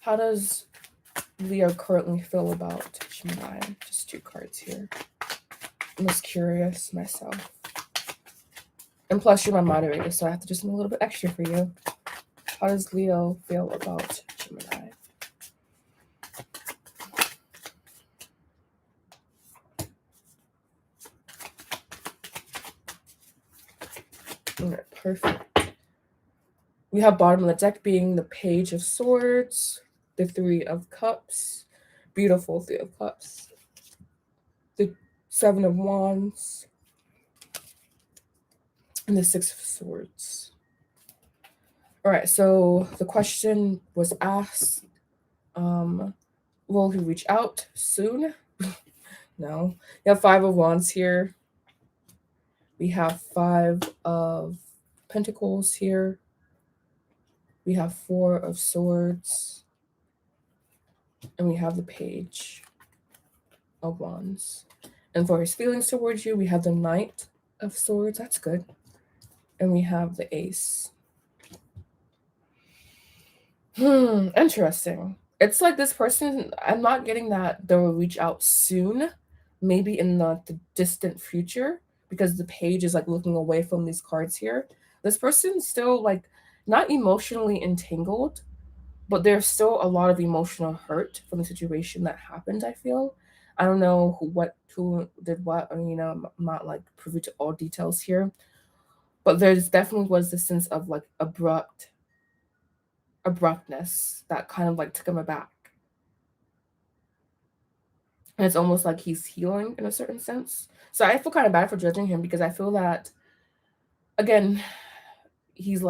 How does Leo currently feel about Gemini? Just 2 cards here. I'm just curious myself. And plus you're my moderator, so I have to do something a little bit extra for you. How does Leo feel about Gemini? All right, perfect. We have bottom of the deck being the Page of Swords, the 3 of Cups, beautiful 3 of Cups, the 7 of Wands, and the 6 of Swords. All right, so the question was asked, will he reach out soon? No. You have 5 of Wands here. We have 5 of Pentacles here. We have 4 of Swords. And we have the Page of Wands. And for his feelings towards you, we have the Knight of Swords. That's good. And we have the Ace. Interesting. It's like this person, I'm not getting that they'll reach out soon, maybe in the distant future, because the Page is like looking away from these cards here. This person's still like not emotionally entangled, but there's still a lot of emotional hurt from the situation that happened, I feel. I don't know who did what, or, I'm not like privy to all details here, but there's definitely was this sense of like abruptness that kind of like took him aback. And it's almost like he's healing in a certain sense. So I feel kind of bad for judging him because I feel that, again, he's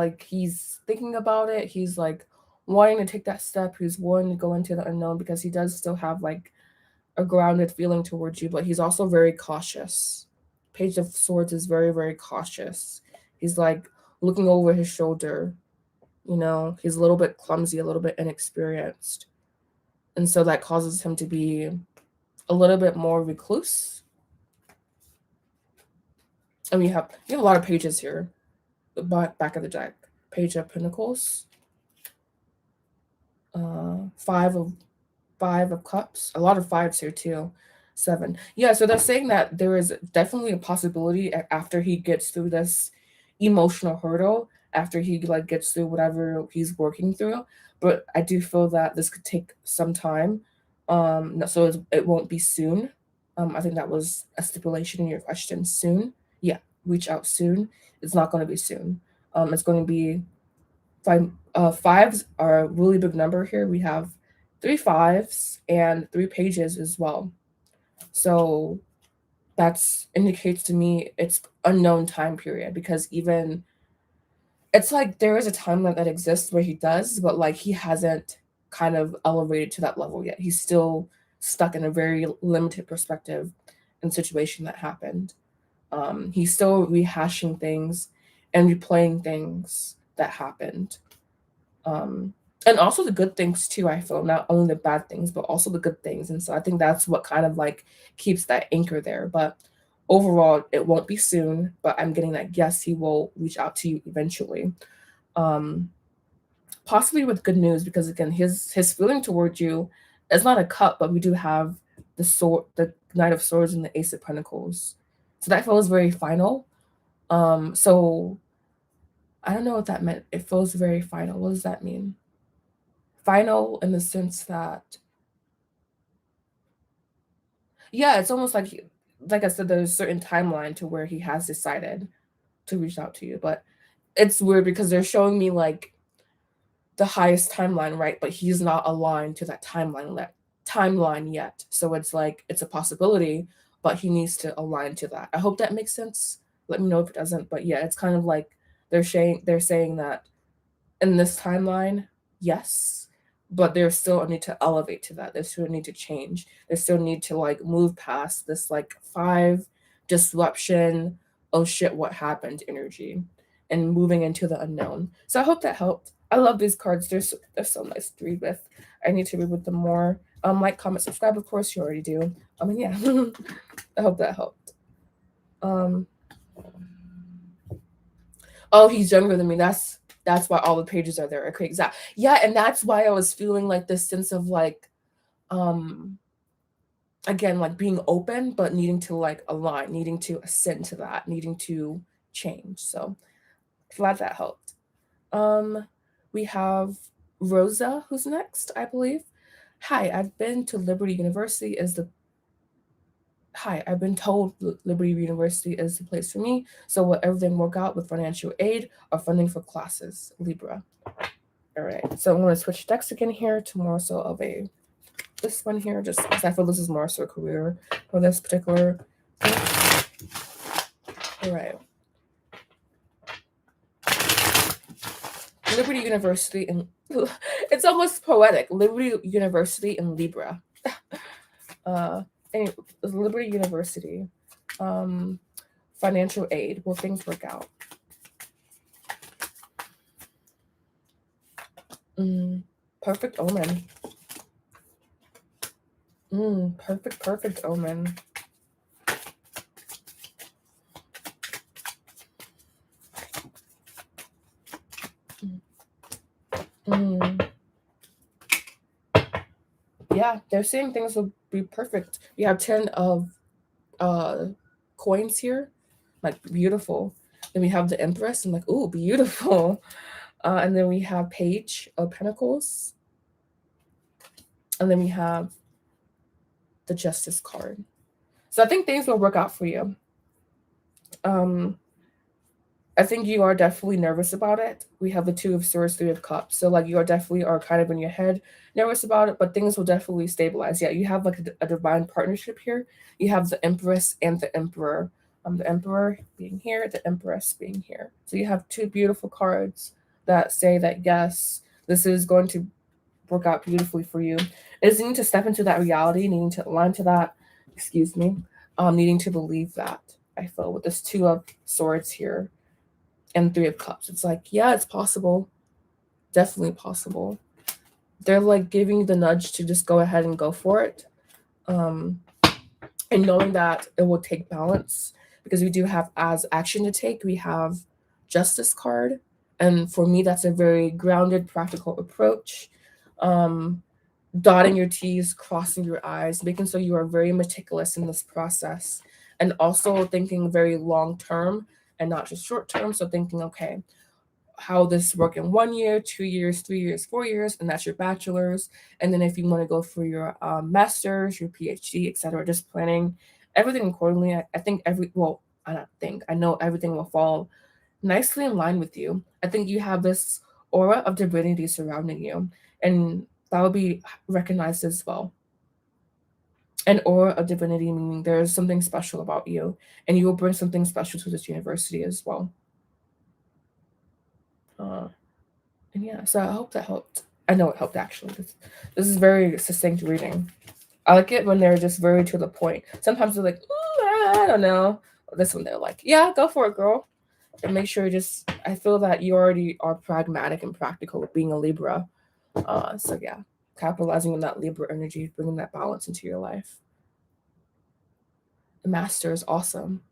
thinking about it. He's like wanting to take that step. He's wanting to go into the unknown because he does still have like a grounded feeling towards you, but he's also very cautious. Page of Swords is very, very cautious. He's like looking over his shoulder. He's a little bit clumsy, a little bit inexperienced. And so that causes him to be a little bit more recluse. And you have a lot of pages here. The back of the deck. Page of Pentacles. 5 of Cups. A lot of 5s here too. 7. Yeah, so they're saying that there is definitely a possibility after he gets through this emotional hurdle, after he like gets through whatever he's working through. But I do feel that this could take some time. So it won't be soon. I think that was a stipulation in your question. Soon. Yeah, reach out soon. It's not going to be soon. It's going to be 5. 5s are a really big number here. We have 3 5s and 3 pages as well. So that's indicates to me it's unknown time period, because even it's like there is a timeline that exists where he does, but like he hasn't kind of elevated to that level yet. He's still stuck in a very limited perspective and situation that happened. He's still rehashing things and replaying things that happened. And also the good things too, I feel, not only the bad things, but also the good things. And so I think that's what kind of like keeps that anchor there. But overall, it won't be soon, but I'm getting that yes, he will reach out to you eventually. Possibly with good news, because again, his feeling towards you is not a cup, but we do have the Knight of Swords and the Ace of Pentacles. So that feels very final. So I don't know what that meant. It feels very final. What does that mean? Final in the sense that, yeah, it's almost like I said, there's a certain timeline to where he has decided to reach out to you. But it's weird because they're showing me like the highest timeline, right? But he's not aligned to that timeline yet. So it's like it's a possibility, but he needs to align to that. I hope that makes sense. Let me know if it doesn't. But yeah, it's kind of like they're saying that in this timeline, yes, but there's still a need to elevate to that. There's still a need to change. There's still a need to like move past this like 5 disruption, oh shit, what happened energy, and moving into the unknown. So I hope that helped. I love these cards. They're so nice to read with. I need to read with them more. Like, comment, subscribe. Of course, you already do. Yeah. I hope that helped. Oh, he's younger than me. That's why all the pages are there. Okay, exactly. Yeah, and that's why I was feeling like this sense of like, again, like being open, but needing to like align, needing to ascend to that, needing to change. So glad that helped. We have Rosa, who's next, I believe. Hi, I've been told Liberty University is the place for me. So will everything work out with financial aid or funding for classes? Libra. All right. So I'm going to switch decks again here to more so of this one here, just because I feel this is more so a career for this particular thing. All right. Liberty University and it's almost poetic. Liberty University in Libra. Anyway, Liberty University. Financial aid. Will things work out? Perfect omen. Perfect omen. Yeah, they're saying things will be perfect. We have 10 of coins here, like beautiful. Then we have the Empress, and like, ooh, beautiful. And then we have Page of Pentacles. And then we have the Justice card. So I think things will work out for you. I think you are definitely nervous about it. We have the Two of Swords, Three of Cups. So like you are definitely kind of in your head nervous about it, but things will definitely stabilize. Yeah, you have like a divine partnership here. You have the Empress and the Emperor. The Emperor being here, the Empress being here. So you have 2 beautiful cards that say that yes, this is going to work out beautifully for you. It's needing to step into that reality, needing to align to that, needing to believe that. I feel with this 2 of Swords here and 3 of Cups. It's like, yeah, it's possible. Definitely possible. They're like giving you the nudge to just go ahead and go for it. And knowing that it will take balance, because we do have as action to take, we have Justice card. And for me, that's a very grounded, practical approach. Dotting your T's, crossing your I's, making sure you are very meticulous in this process. And also thinking very long term and not just short term. So thinking, okay, how this work in 1 year, 2 years, 3 years, 4 years, and that's your bachelor's. And then if you want to go for your master's, your PhD, etc., just planning everything accordingly. I know everything will fall nicely in line with you. I think you have this aura of divinity surrounding you, and that will be recognized as well. An aura of divinity, meaning there is something special about you, and you will bring something special to this university as well. And yeah, so I hope that helped. I know it helped, actually. This is very succinct reading. I like it when they're just very to the point. Sometimes they're like, I don't know. This one they're like, yeah, go for it, girl. And make sure I feel that you already are pragmatic and practical with being a Libra. So yeah, capitalizing on that Libra energy, bringing that balance into your life. The Master is awesome.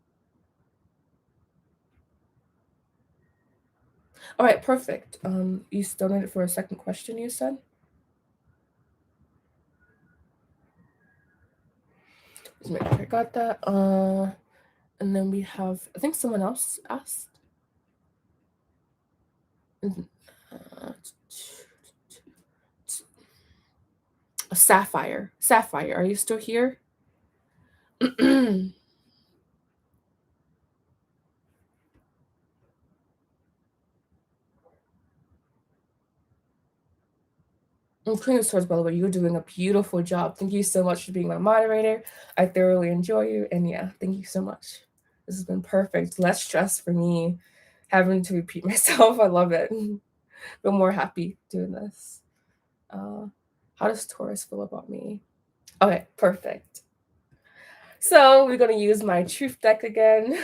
All right, perfect. You donated for a second question, you said? Just make sure I got that. And then we have, I think someone else asked. A Sapphire. Sapphire, are you still here? Queen of Swords, by the way, you're doing a beautiful job. Thank you so much for being my moderator. I thoroughly enjoy you. And yeah, thank you so much. This has been perfect. Less stress for me having to repeat myself. I love it. Feel more happy doing this. How does Taurus feel about me? Okay, perfect. So we're going to use my truth deck again.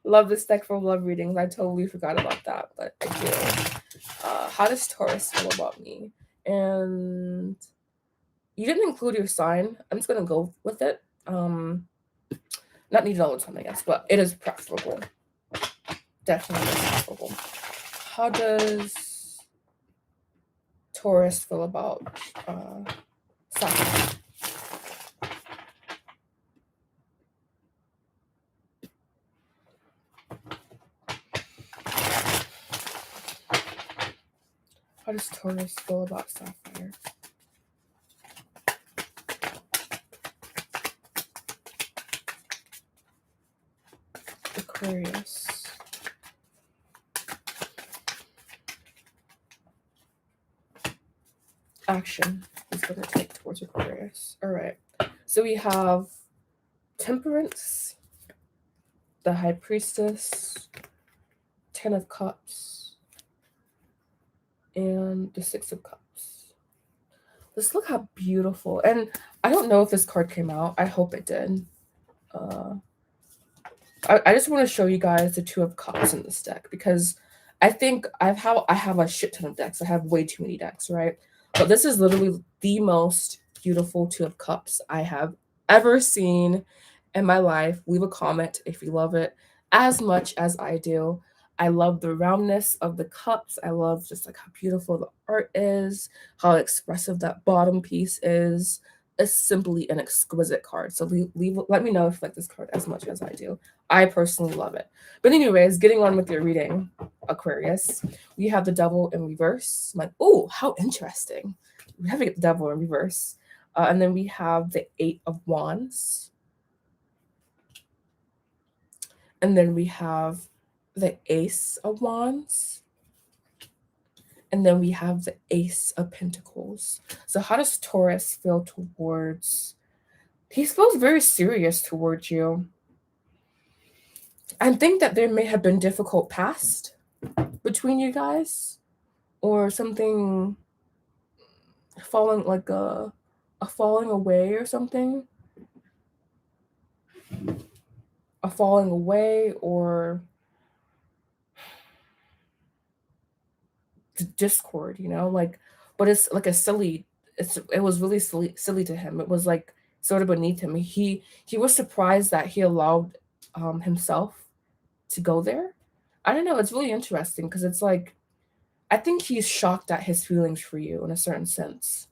Love this deck for love readings. I totally forgot about that, but I do. How does Taurus feel about me? And you didn't include your sign. I'm just going to go with it. Not needed all the time, I guess, but it is preferable. Definitely preferable. How does Taurus feel about Saturn? How does Taurus feel about Sapphire? Aquarius. Action is going to take towards Aquarius. All right. So we have Temperance, the High Priestess, Ten of Cups, and the Six of Cups. Let's look how beautiful. And I don't know if this card came out. I hope it did. I just want to show you guys the Two of Cups in this deck because I think I have a shit ton of decks. I have way too many decks, right? But this is literally the most beautiful Two of Cups I have ever seen in my life. Leave a comment if you love it as much as I do. I love the roundness of the cups. I love just like how beautiful the art is, how expressive that bottom piece is. It's simply an exquisite card. So let me know if you like this card as much as I do. I personally love it. But anyways, getting on with your reading, Aquarius, we have the Devil in reverse. I'm like, oh, how interesting. We have to get the Devil in reverse. And then we have the Eight of Wands. And then we have the Ace of Wands. And then we have the Ace of Pentacles. So how does Taurus feel towards... He feels very serious towards you. I think that there may have been difficult past between you guys, or something falling, like a falling away or something. A falling away or discord, you know, like, but it's like a silly, it was really silly to him. It was like sort of beneath him. He was surprised that he allowed himself to go there. I don't know, it's really interesting because it's like, I think he's shocked at his feelings for you in a certain sense.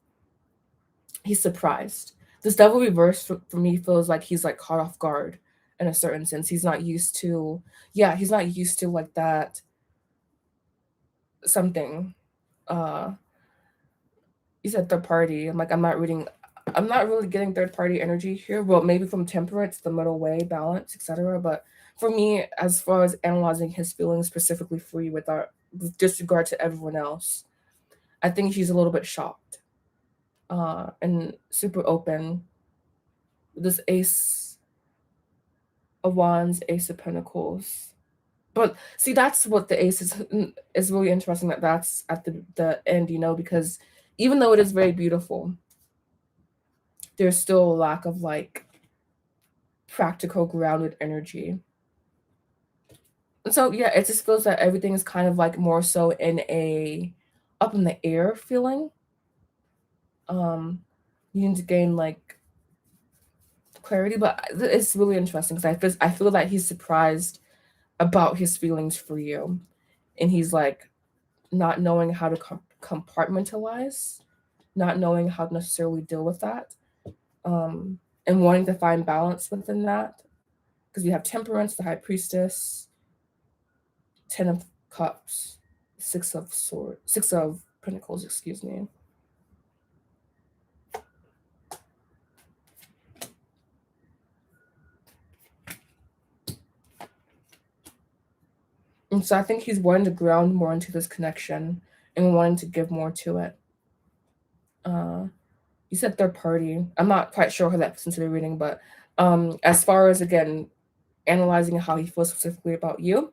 He's surprised. This Devil reverse for me feels like he's like caught off guard in a certain sense. He's not used to, he's not used to like that something. You said third party. I'm like, I'm not really getting third party energy here. Well, maybe from Temperance, the middle way, balance, etc. But for me, as far as analyzing his feelings specifically for you with disregard to everyone else, I think he's a little bit shocked. And super open. This Ace of Wands, Ace of Pentacles. But see, that's what the Ace is really interesting, that's at the end, you know, because even though it is very beautiful, there's still a lack of like practical grounded energy. And so yeah, it just feels that everything is kind of like more so in a up in the air feeling. You need to gain like clarity, but it's really interesting because I feel that he's surprised about his feelings for you, and he's like not knowing how to compartmentalize, not knowing how to necessarily deal with that, and wanting to find balance within that. Because we have Temperance, the High Priestess, 10 of Cups, 6 of Pentacles, excuse me. And so I think he's wanting to ground more into this connection and wanting to give more to it. You said third party. I'm not quite sure how that fits into the reading, but as far as, again, analyzing how he feels specifically about you,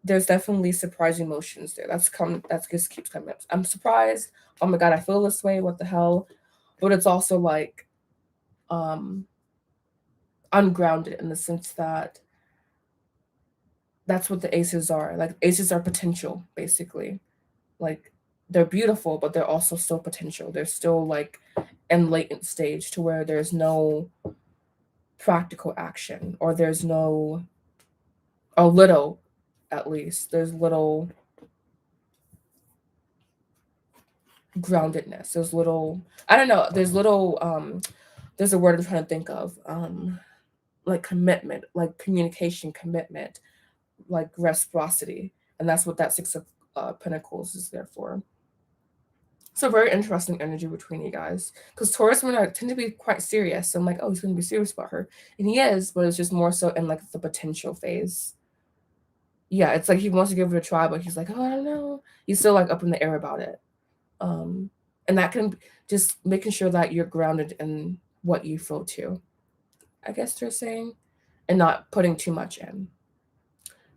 there's definitely surprising emotions there. That just keeps coming up. I'm surprised. Oh my God, I feel this way. What the hell? But it's also like ungrounded in the sense that that's what the aces are. Like aces are potential, basically. Like they're beautiful, but they're also still potential. They're still like in latent stage to where there's no practical action, or there's no, a little, at least there's little groundedness. There's little, I don't know, there's little there's a word I'm trying to think of, like commitment, like communication, commitment, like reciprocity, and that's what that 6 of Pentacles is there for. So very interesting energy between you guys, because Taurus men tend to be quite serious. I'm like, oh, he's going to be serious about her, and he is, but it's just more so in like the potential phase. Yeah, it's like he wants to give it a try, but he's like, oh, I don't know. He's still like up in the air about it. And that can just making sure that you're grounded in what you feel too, I guess they're saying, and not putting too much in.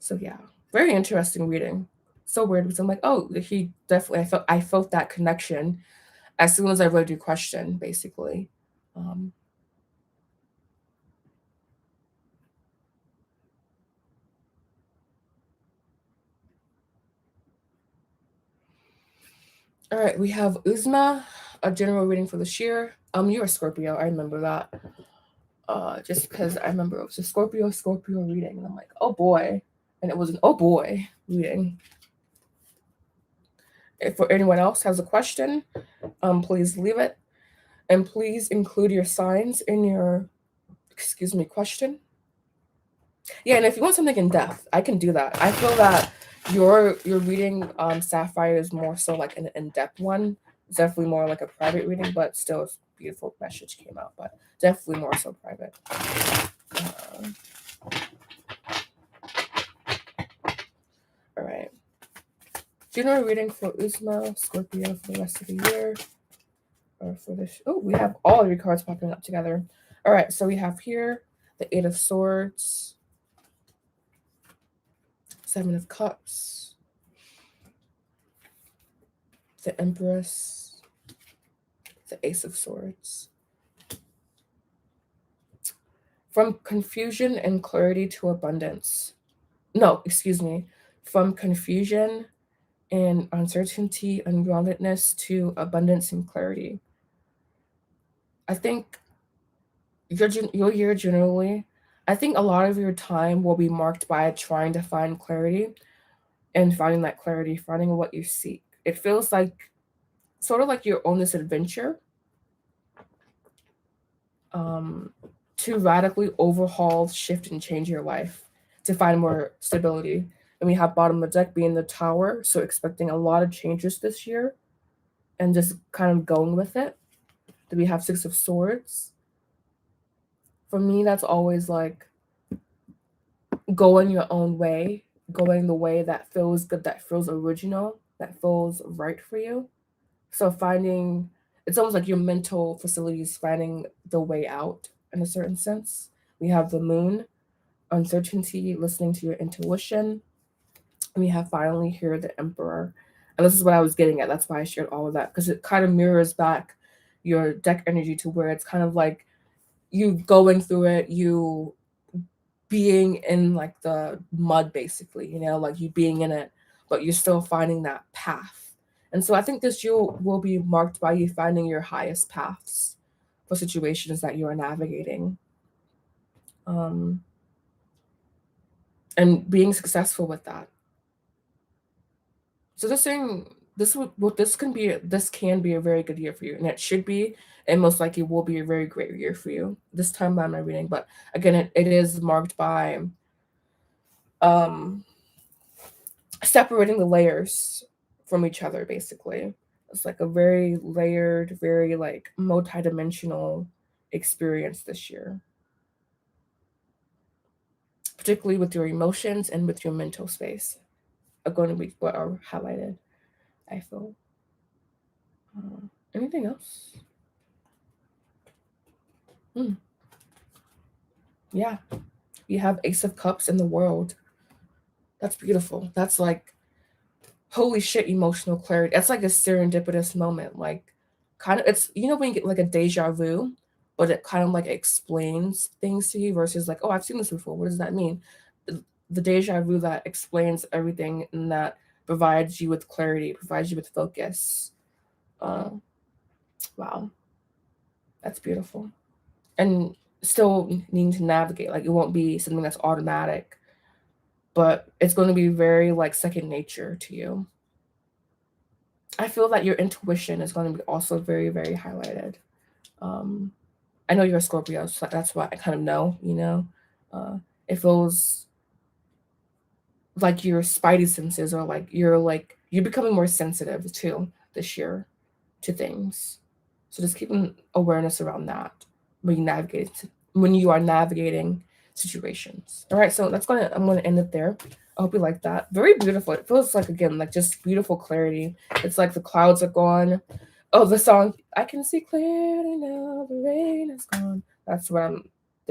So yeah, very interesting reading. So weird because I'm like, oh, he definitely, I felt that connection as soon as I read your question, basically. All right, we have Uzma, a general reading for this year. You're a Scorpio, I remember that. Just because I remember it was a Scorpio reading, and I'm like, oh boy, and it was an oh boy reading. If anyone else has a question, please leave it, and please include your signs in your, question. Yeah, and if you want something in depth, I can do that. I feel that your reading Sapphire is more so like an in-depth one. It's definitely more like a private reading, but still a beautiful message came out, but definitely more so private. All right. General reading for Uzma, Scorpio for the rest of the year. Or for this. Oh, we have all of your cards popping up together. All right, so we have here the 8 of Swords, 7 of Cups, the Empress, the Ace of Swords. From confusion and clarity to abundance. No, excuse me. From confusion and uncertainty, ungroundedness to abundance and clarity. I think your year generally, I think a lot of your time will be marked by trying to find clarity and finding that clarity, finding what you seek. It feels like sort of like you're on this adventure to radically overhaul, shift, and change your life to find more stability. And we have bottom of the deck being the Tower, so expecting a lot of changes this year and just kind of going with it. Then we have 6 of Swords. For me, that's always like going your own way, going the way that feels good, that feels original, that feels right for you. So finding, it's almost like your mental facilities finding the way out in a certain sense. We have the Moon, uncertainty, listening to your intuition. We have finally here the Emperor. And this is what I was getting at. That's why I shared all of that, because it kind of mirrors back your deck energy to where it's kind of like you going through it, you being in like the mud, basically, like you being in it, but you're still finding that path. And so I think this year will be marked by you finding your highest paths for situations that you are navigating. And being successful with that. So just saying this can be a very good year for you, and it should be, and most likely will be a very great year for you this time by my reading. But again, it is marked by separating the layers from each other. Basically, it's like a very layered, very like multi-dimensional experience this year, particularly with your emotions and with your mental space are going to be what are highlighted, I feel. Anything else? Yeah, you have Ace of Cups in the world. That's beautiful. That's like, holy shit, emotional clarity. That's like a serendipitous moment. Like, kind of, it's, you know, when you get like a deja vu, but it kind of like explains things to you versus like, oh, I've seen this before. What does that mean? The deja vu that explains everything and that provides you with clarity, provides you with focus. Wow, that's beautiful. And still needing to navigate. Like, it won't be something that's automatic, but it's going to be very like second nature to you. I feel that your intuition is going to be also very, very highlighted. I know you're a Scorpio, so that's why I kind of know, you know. It feels like your spidey senses are like you're becoming more sensitive too this year to things. So just keeping awareness around that when you are navigating situations. All right, so I'm gonna end it there. I hope you like that. Very beautiful. It feels like, again, like just beautiful clarity. It's like the clouds are gone. Oh, the song, I can see clearly now, the rain is gone. That's the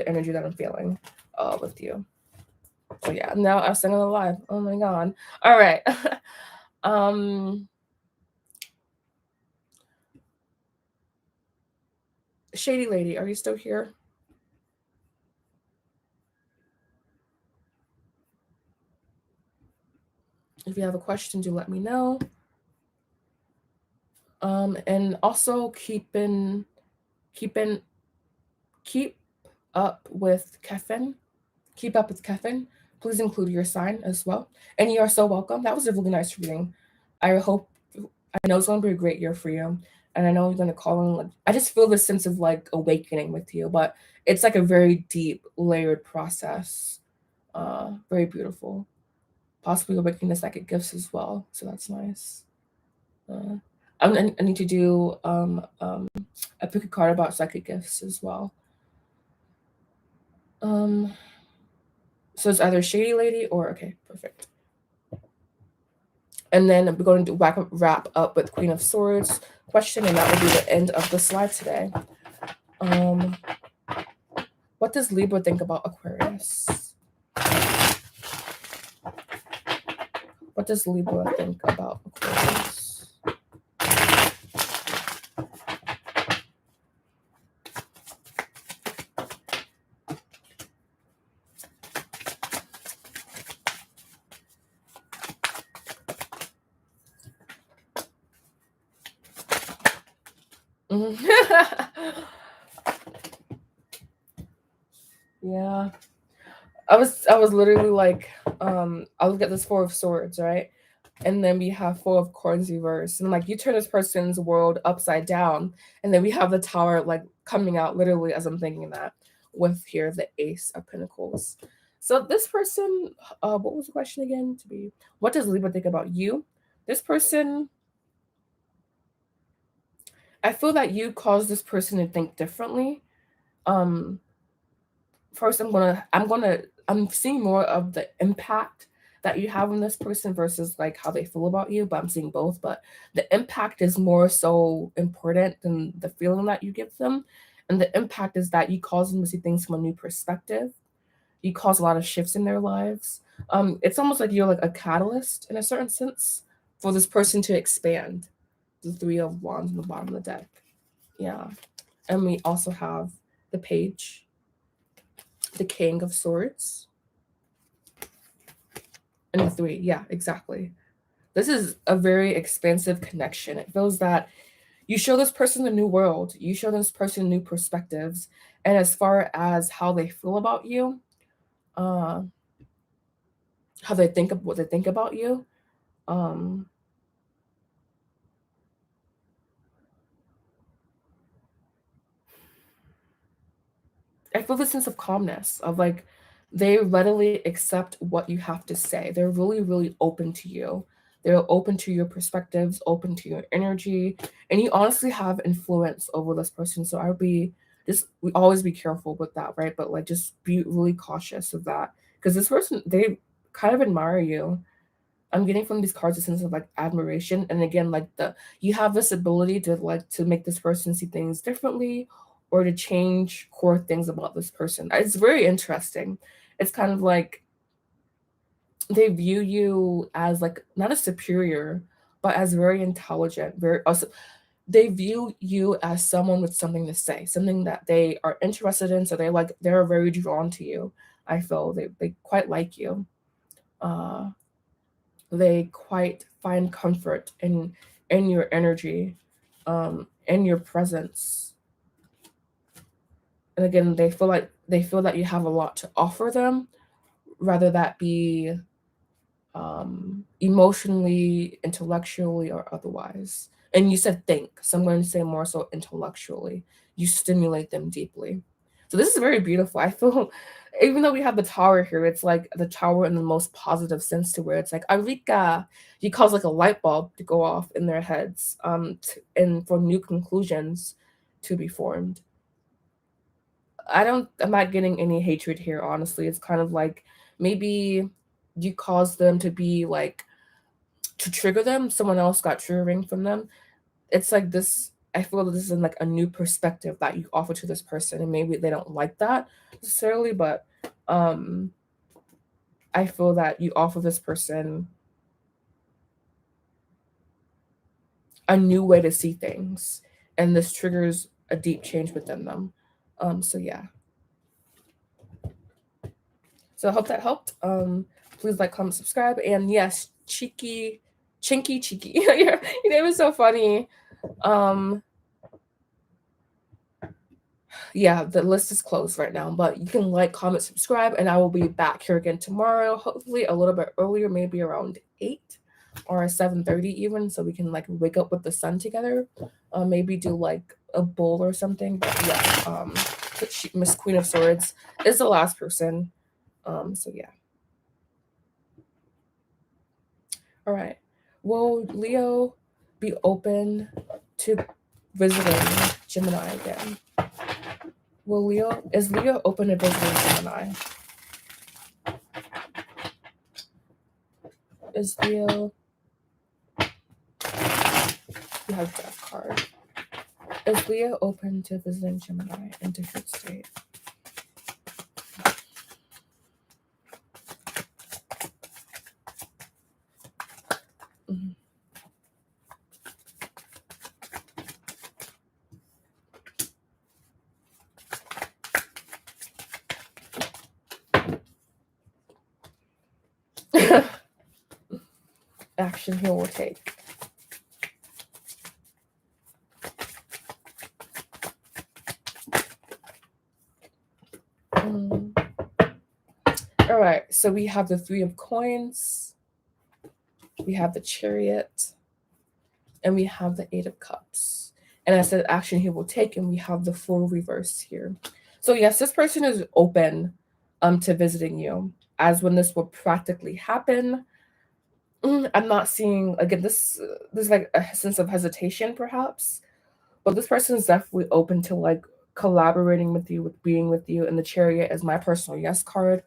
energy that I'm feeling with you. So yeah, now I'm singing live. Oh my god. All right. Shady Lady, are you still here? If you have a question, do let me know. And also keep up with caffeine. Keep up with caffeine. Please include your sign as well. And you are so welcome. That was a really nice reading. I know it's going to be a great year for you. And I know you're going to call on, like, I just feel this sense of like awakening with you, but it's like a very deep, layered process. Very beautiful. Possibly awakening the psychic gifts as well. So that's nice. I need to do a pick a card about psychic gifts as well. So it's either Shady Lady or, okay, perfect. And then we're going to wrap up with Queen of Swords question, and that will be the end of the slide today. What does Libra think about Aquarius? What does Libra think about Aquarius? Yeah. I was literally like, I look at this Four of Swords, right? And then we have Four of Coins reversed. And like, you turn this person's world upside down. And then we have the Tower like coming out literally as I'm thinking that, with here the Ace of Pentacles. So this person, what was the question again? What does Libra think about you? This person, I feel that you caused this person to think differently. First, I'm seeing more of the impact that you have on this person versus like how they feel about you, but I'm seeing both. But the impact is more so important than the feeling that you give them. And the impact is that you cause them to see things from a new perspective. You cause a lot of shifts in their lives. It's almost like you're like a catalyst in a certain sense for this person to expand. The Three of Wands on the bottom of the deck. Yeah. And we also have the Page, the King of Swords, and the Three. Yeah, exactly. This is a very expansive connection. It feels that you show this person a new world. You show this person new perspectives. And as far as how they feel about you, uh, how they think of what they think about you, um, I feel this sense of calmness of like they readily accept what you have to say. They're really, really open to you. They're open to your perspectives, open to your energy, and you honestly have influence over this person. So I would be just we always be careful with that, right? But like just be really cautious of that because this person they kind of admire you. I'm getting from these cards a sense of like admiration, and again, like the you have this ability to like to make this person see things differently, or to change core things about this person. It's very interesting. It's kind of like they view you as like not a superior, but as very intelligent. Very also, they view you as someone with something to say, something that they are interested in. So they're very drawn to you. I feel they quite like you. Uh, they quite find comfort in your energy, in your presence. And again, they feel that you have a lot to offer them, rather that be emotionally, intellectually, or otherwise. And you said think, so I'm going to say more so intellectually. You stimulate them deeply. So this is very beautiful. I feel, even though we have the tower here, it's like the tower in the most positive sense to where it's like, Arika, he calls like a light bulb to go off in their heads, and for new conclusions to be formed. I'm not getting any hatred here, honestly. It's kind of like maybe you cause them to be like to trigger them, someone else got triggering from them. It's like this I feel that this is like a new perspective that you offer to this person, and maybe they don't like that necessarily, but um I feel that you offer this person a new way to see things, and this triggers a deep change within them. So yeah. So I hope that helped. Please like, comment, subscribe, and yes, Cheeky. Your name is so funny. Yeah, the list is closed right now, but you can like, comment, subscribe, and I will be back here again tomorrow, hopefully a little bit earlier, maybe around 8 or 7:30 even, so we can like wake up with the sun together. Maybe do like a bowl or something. But yeah, Miss Queen of Swords is the last person. So yeah. All right. Will Leo be open to visiting Gemini again? Is Leo open to visiting Gemini? Is Leo, you have Death card. Is Leo open to visiting Gemini in different state? Mm-hmm. Action he will take. All right, so we have the Three of Coins, we have the Chariot, and we have the Eight of Cups. And I said action he will take, and we have the Fool reverse here. So yes, this person is open to visiting you, as when this will practically happen. I'm not seeing, again, there's like a sense of hesitation perhaps, but this person is definitely open to like collaborating with you, with being with you. And the Chariot is my personal yes card.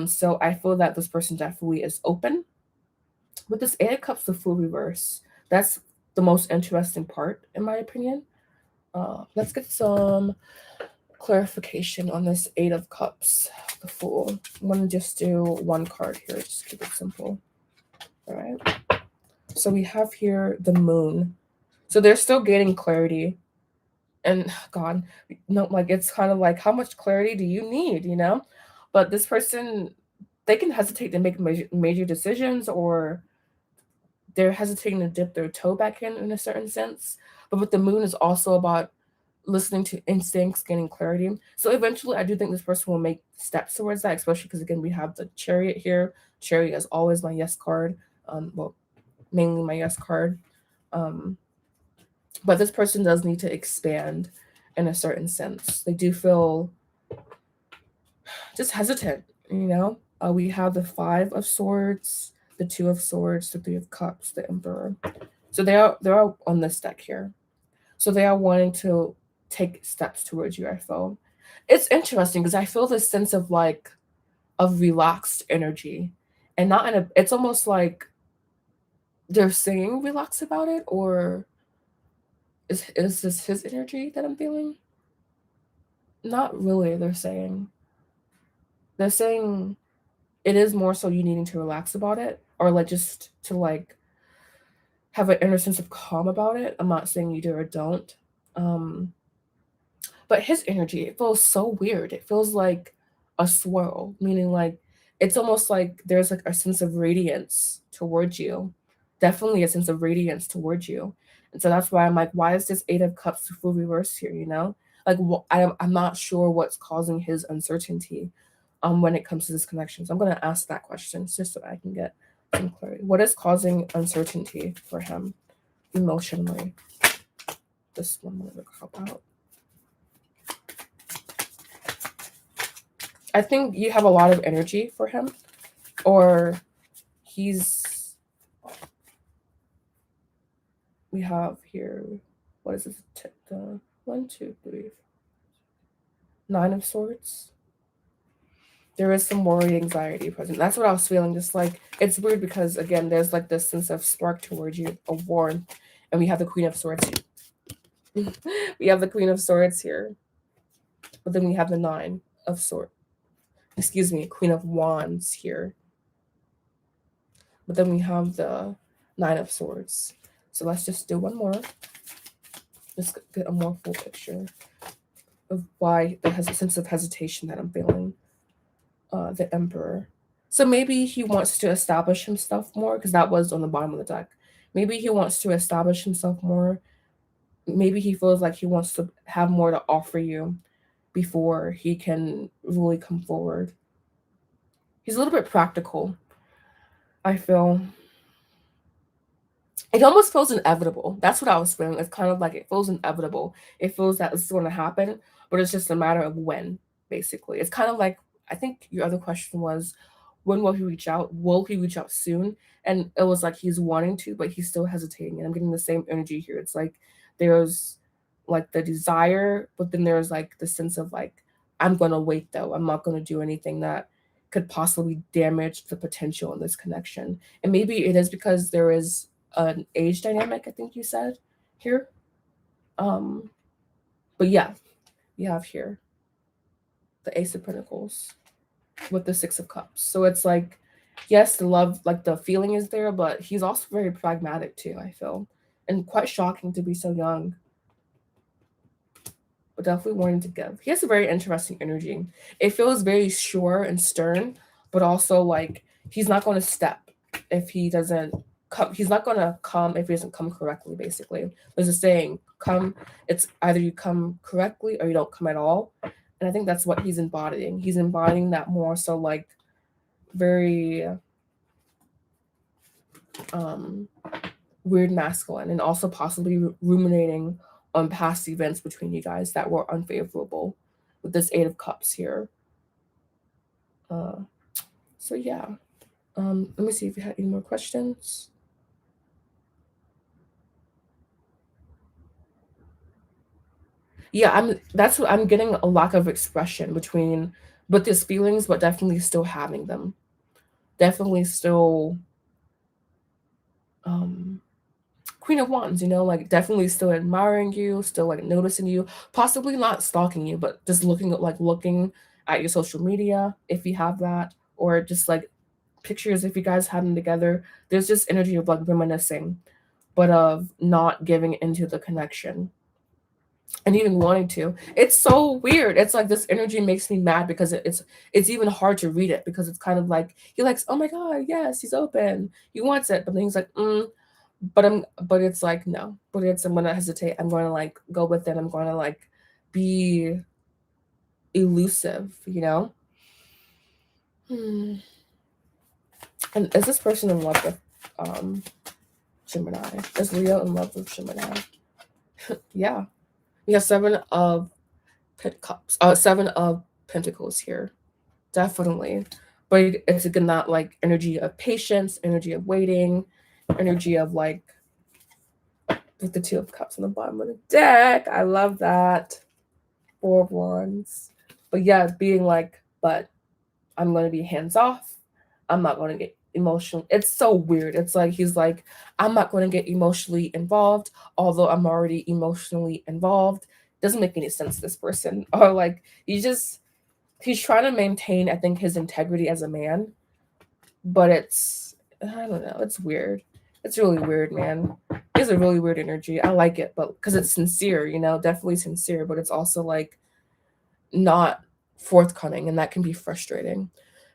So I feel that this person definitely is open. With this Eight of Cups, the Fool reverse, that's the most interesting part in my opinion. Let's get some clarification on this Eight of Cups, the Fool. I'm gonna just do one card here, just keep it simple. All right. So we have here the Moon. So they're still gaining clarity. And God, no, like it's kind of like, how much clarity do you need, you know? But this person, they can hesitate to make major decisions, or they're hesitating to dip their toe back in a certain sense. But with the moon is also about listening to instincts, getting clarity. So eventually I do think this person will make steps towards that, especially because again we have the Chariot here. Chariot is always my yes card. Well, mainly my yes card. But this person does need to expand in a certain sense. They do feel just hesitant, you know? We have the Five of Swords, the Two of Swords, the Three of Cups, the Emperor. So they're on this deck here. So they are wanting to take steps towards you, I feel. It's interesting because I feel this sense of like of relaxed energy. And not in a it's almost like they're saying relax about it, or is this his energy that I'm feeling? Not really, they're saying. They're saying it is more so you needing to relax about it, or like just to like have an inner sense of calm about it. I'm not saying you do or don't. But his energy, it feels so weird. It feels like a swirl, meaning like it's almost like there's like a sense of radiance towards you. Definitely a sense of radiance towards you. And so that's why I'm like, why is this Eight of Cups full reverse here, you know? Like, I'm not sure what's causing his uncertainty when it comes to this connection. So I'm going to ask that question just so I can get some clarity. What is causing uncertainty for him emotionally? This one will help out. I think you have a lot of energy for him, or we have here, what is this? The 1, 2, 3, 9 of Swords. There is some worry, anxiety present. That's what I was feeling. Just like, it's weird because again, there's like this sense of spark towards you, a warmth, and we have the Queen of Swords here. We have the Queen of Swords here, but then we have the Nine of Swords. Excuse me, Queen of Wands here. But then we have the Nine of Swords. So let's just do one more. Just get a more full picture of why there has a sense of hesitation that I'm feeling. The Emperor. So maybe he wants to establish himself more, because that was on the bottom of the deck. Maybe he wants to establish himself more. Maybe he feels like he wants to have more to offer you before he can really come forward. He's a little bit practical, I feel. It almost feels inevitable. That's what I was feeling. It's kind of like it feels inevitable. It feels that it's going to happen, but it's just a matter of when, basically. It's kind of like, I think your other question was, when will he reach out? Will he reach out soon? And it was like he's wanting to, but he's still hesitating. And I'm getting the same energy here. It's like there's like the desire, but then there's like the sense of like, I'm going to wait though. I'm not going to do anything that could possibly damage the potential in this connection. And maybe it is because there is an age dynamic, I think you said here. But yeah, you have here the Ace of Pentacles with the Six of Cups. So it's like, yes, the love, like the feeling is there, but he's also very pragmatic too, I feel. And quite shocking to be so young. But definitely wanting to give. He has a very interesting energy. It feels very sure and stern, but also like he's not going to step if he doesn't come. He's not going to come if he doesn't come correctly, basically. There's a saying, come, it's either you come correctly or you don't come at all. And I think that's what he's embodying. He's embodying that more so like very weird masculine, and also possibly ruminating on past events between you guys that were unfavorable with this Eight of Cups here. So yeah. Let me see if you had any more questions. Yeah, that's what I'm getting, a lack of expression between but these feelings, but definitely still having them. Definitely still Queen of Wands, you know, like definitely still admiring you, still like noticing you, possibly not stalking you, but just looking at your social media if you have that, or just like pictures if you guys have them together. There's just energy of like reminiscing, but of not giving into the connection and even wanting to. It's so weird. It's like this energy makes me mad because it's even hard to read it, because it's kind of like you're like, oh my god, yes, he's open, he wants it, but then he's like, but it's like, no, but it's, I'm gonna hesitate. I'm going to like go with it. I'm going to like be elusive, you know? And is this person in love with Gemini? Is Leo in love with Gemini? Yeah. We have Seven of Cups, Seven of Pentacles here. Definitely. But it's again that like energy of patience, energy of waiting, energy of like with the Two of Cups on the bottom of the deck. I love that. Four of Wands. But yeah, being like, but I'm going to be hands off. I'm not going to get emotional. It's so weird. It's like he's like, I'm not going to get emotionally involved, although I'm already emotionally involved. Doesn't make any sense, this person. Or like, he's trying to maintain, I think, his integrity as a man. But it's, I don't know, it's weird. It's really weird, man. It's a really weird energy. I like it, but because it's sincere, you know, definitely sincere, but it's also like not forthcoming, and that can be frustrating.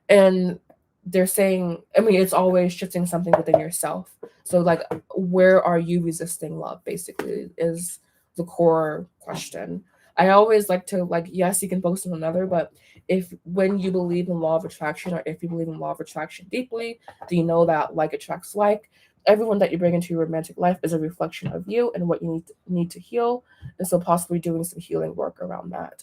And they're saying, I mean, it's always shifting something within yourself. So like, where are you resisting love, basically, is the core question. I always like to like, yes, you can focus on another, but if when you believe in law of attraction, or if you believe in law of attraction deeply, do you know that like attracts like? Everyone that you bring into your romantic life is a reflection of you and what you need to heal, and so possibly doing some healing work around that.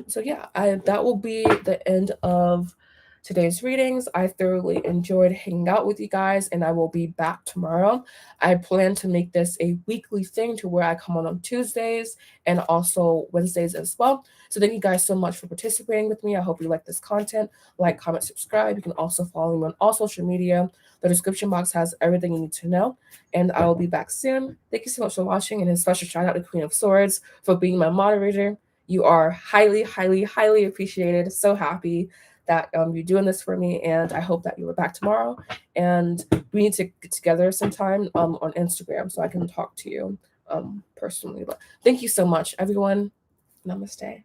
So yeah, that will be the end of today's readings. I thoroughly enjoyed hanging out with you guys, and I will be back tomorrow. I plan to make this a weekly thing to where I come on Tuesdays and also Wednesdays as well. So thank you guys so much for participating with me. I hope you like this content. Like, comment, subscribe. You can also follow me on all social media. The description box has everything you need to know. And I will be back soon. Thank you so much for watching, and a special shout out to Queen of Swords for being my moderator. You are highly, highly, highly appreciated. So happy that you're doing this for me, and I hope that you are back tomorrow. And we need to get together sometime on Instagram so I can talk to you personally. But thank you so much, everyone. Namaste.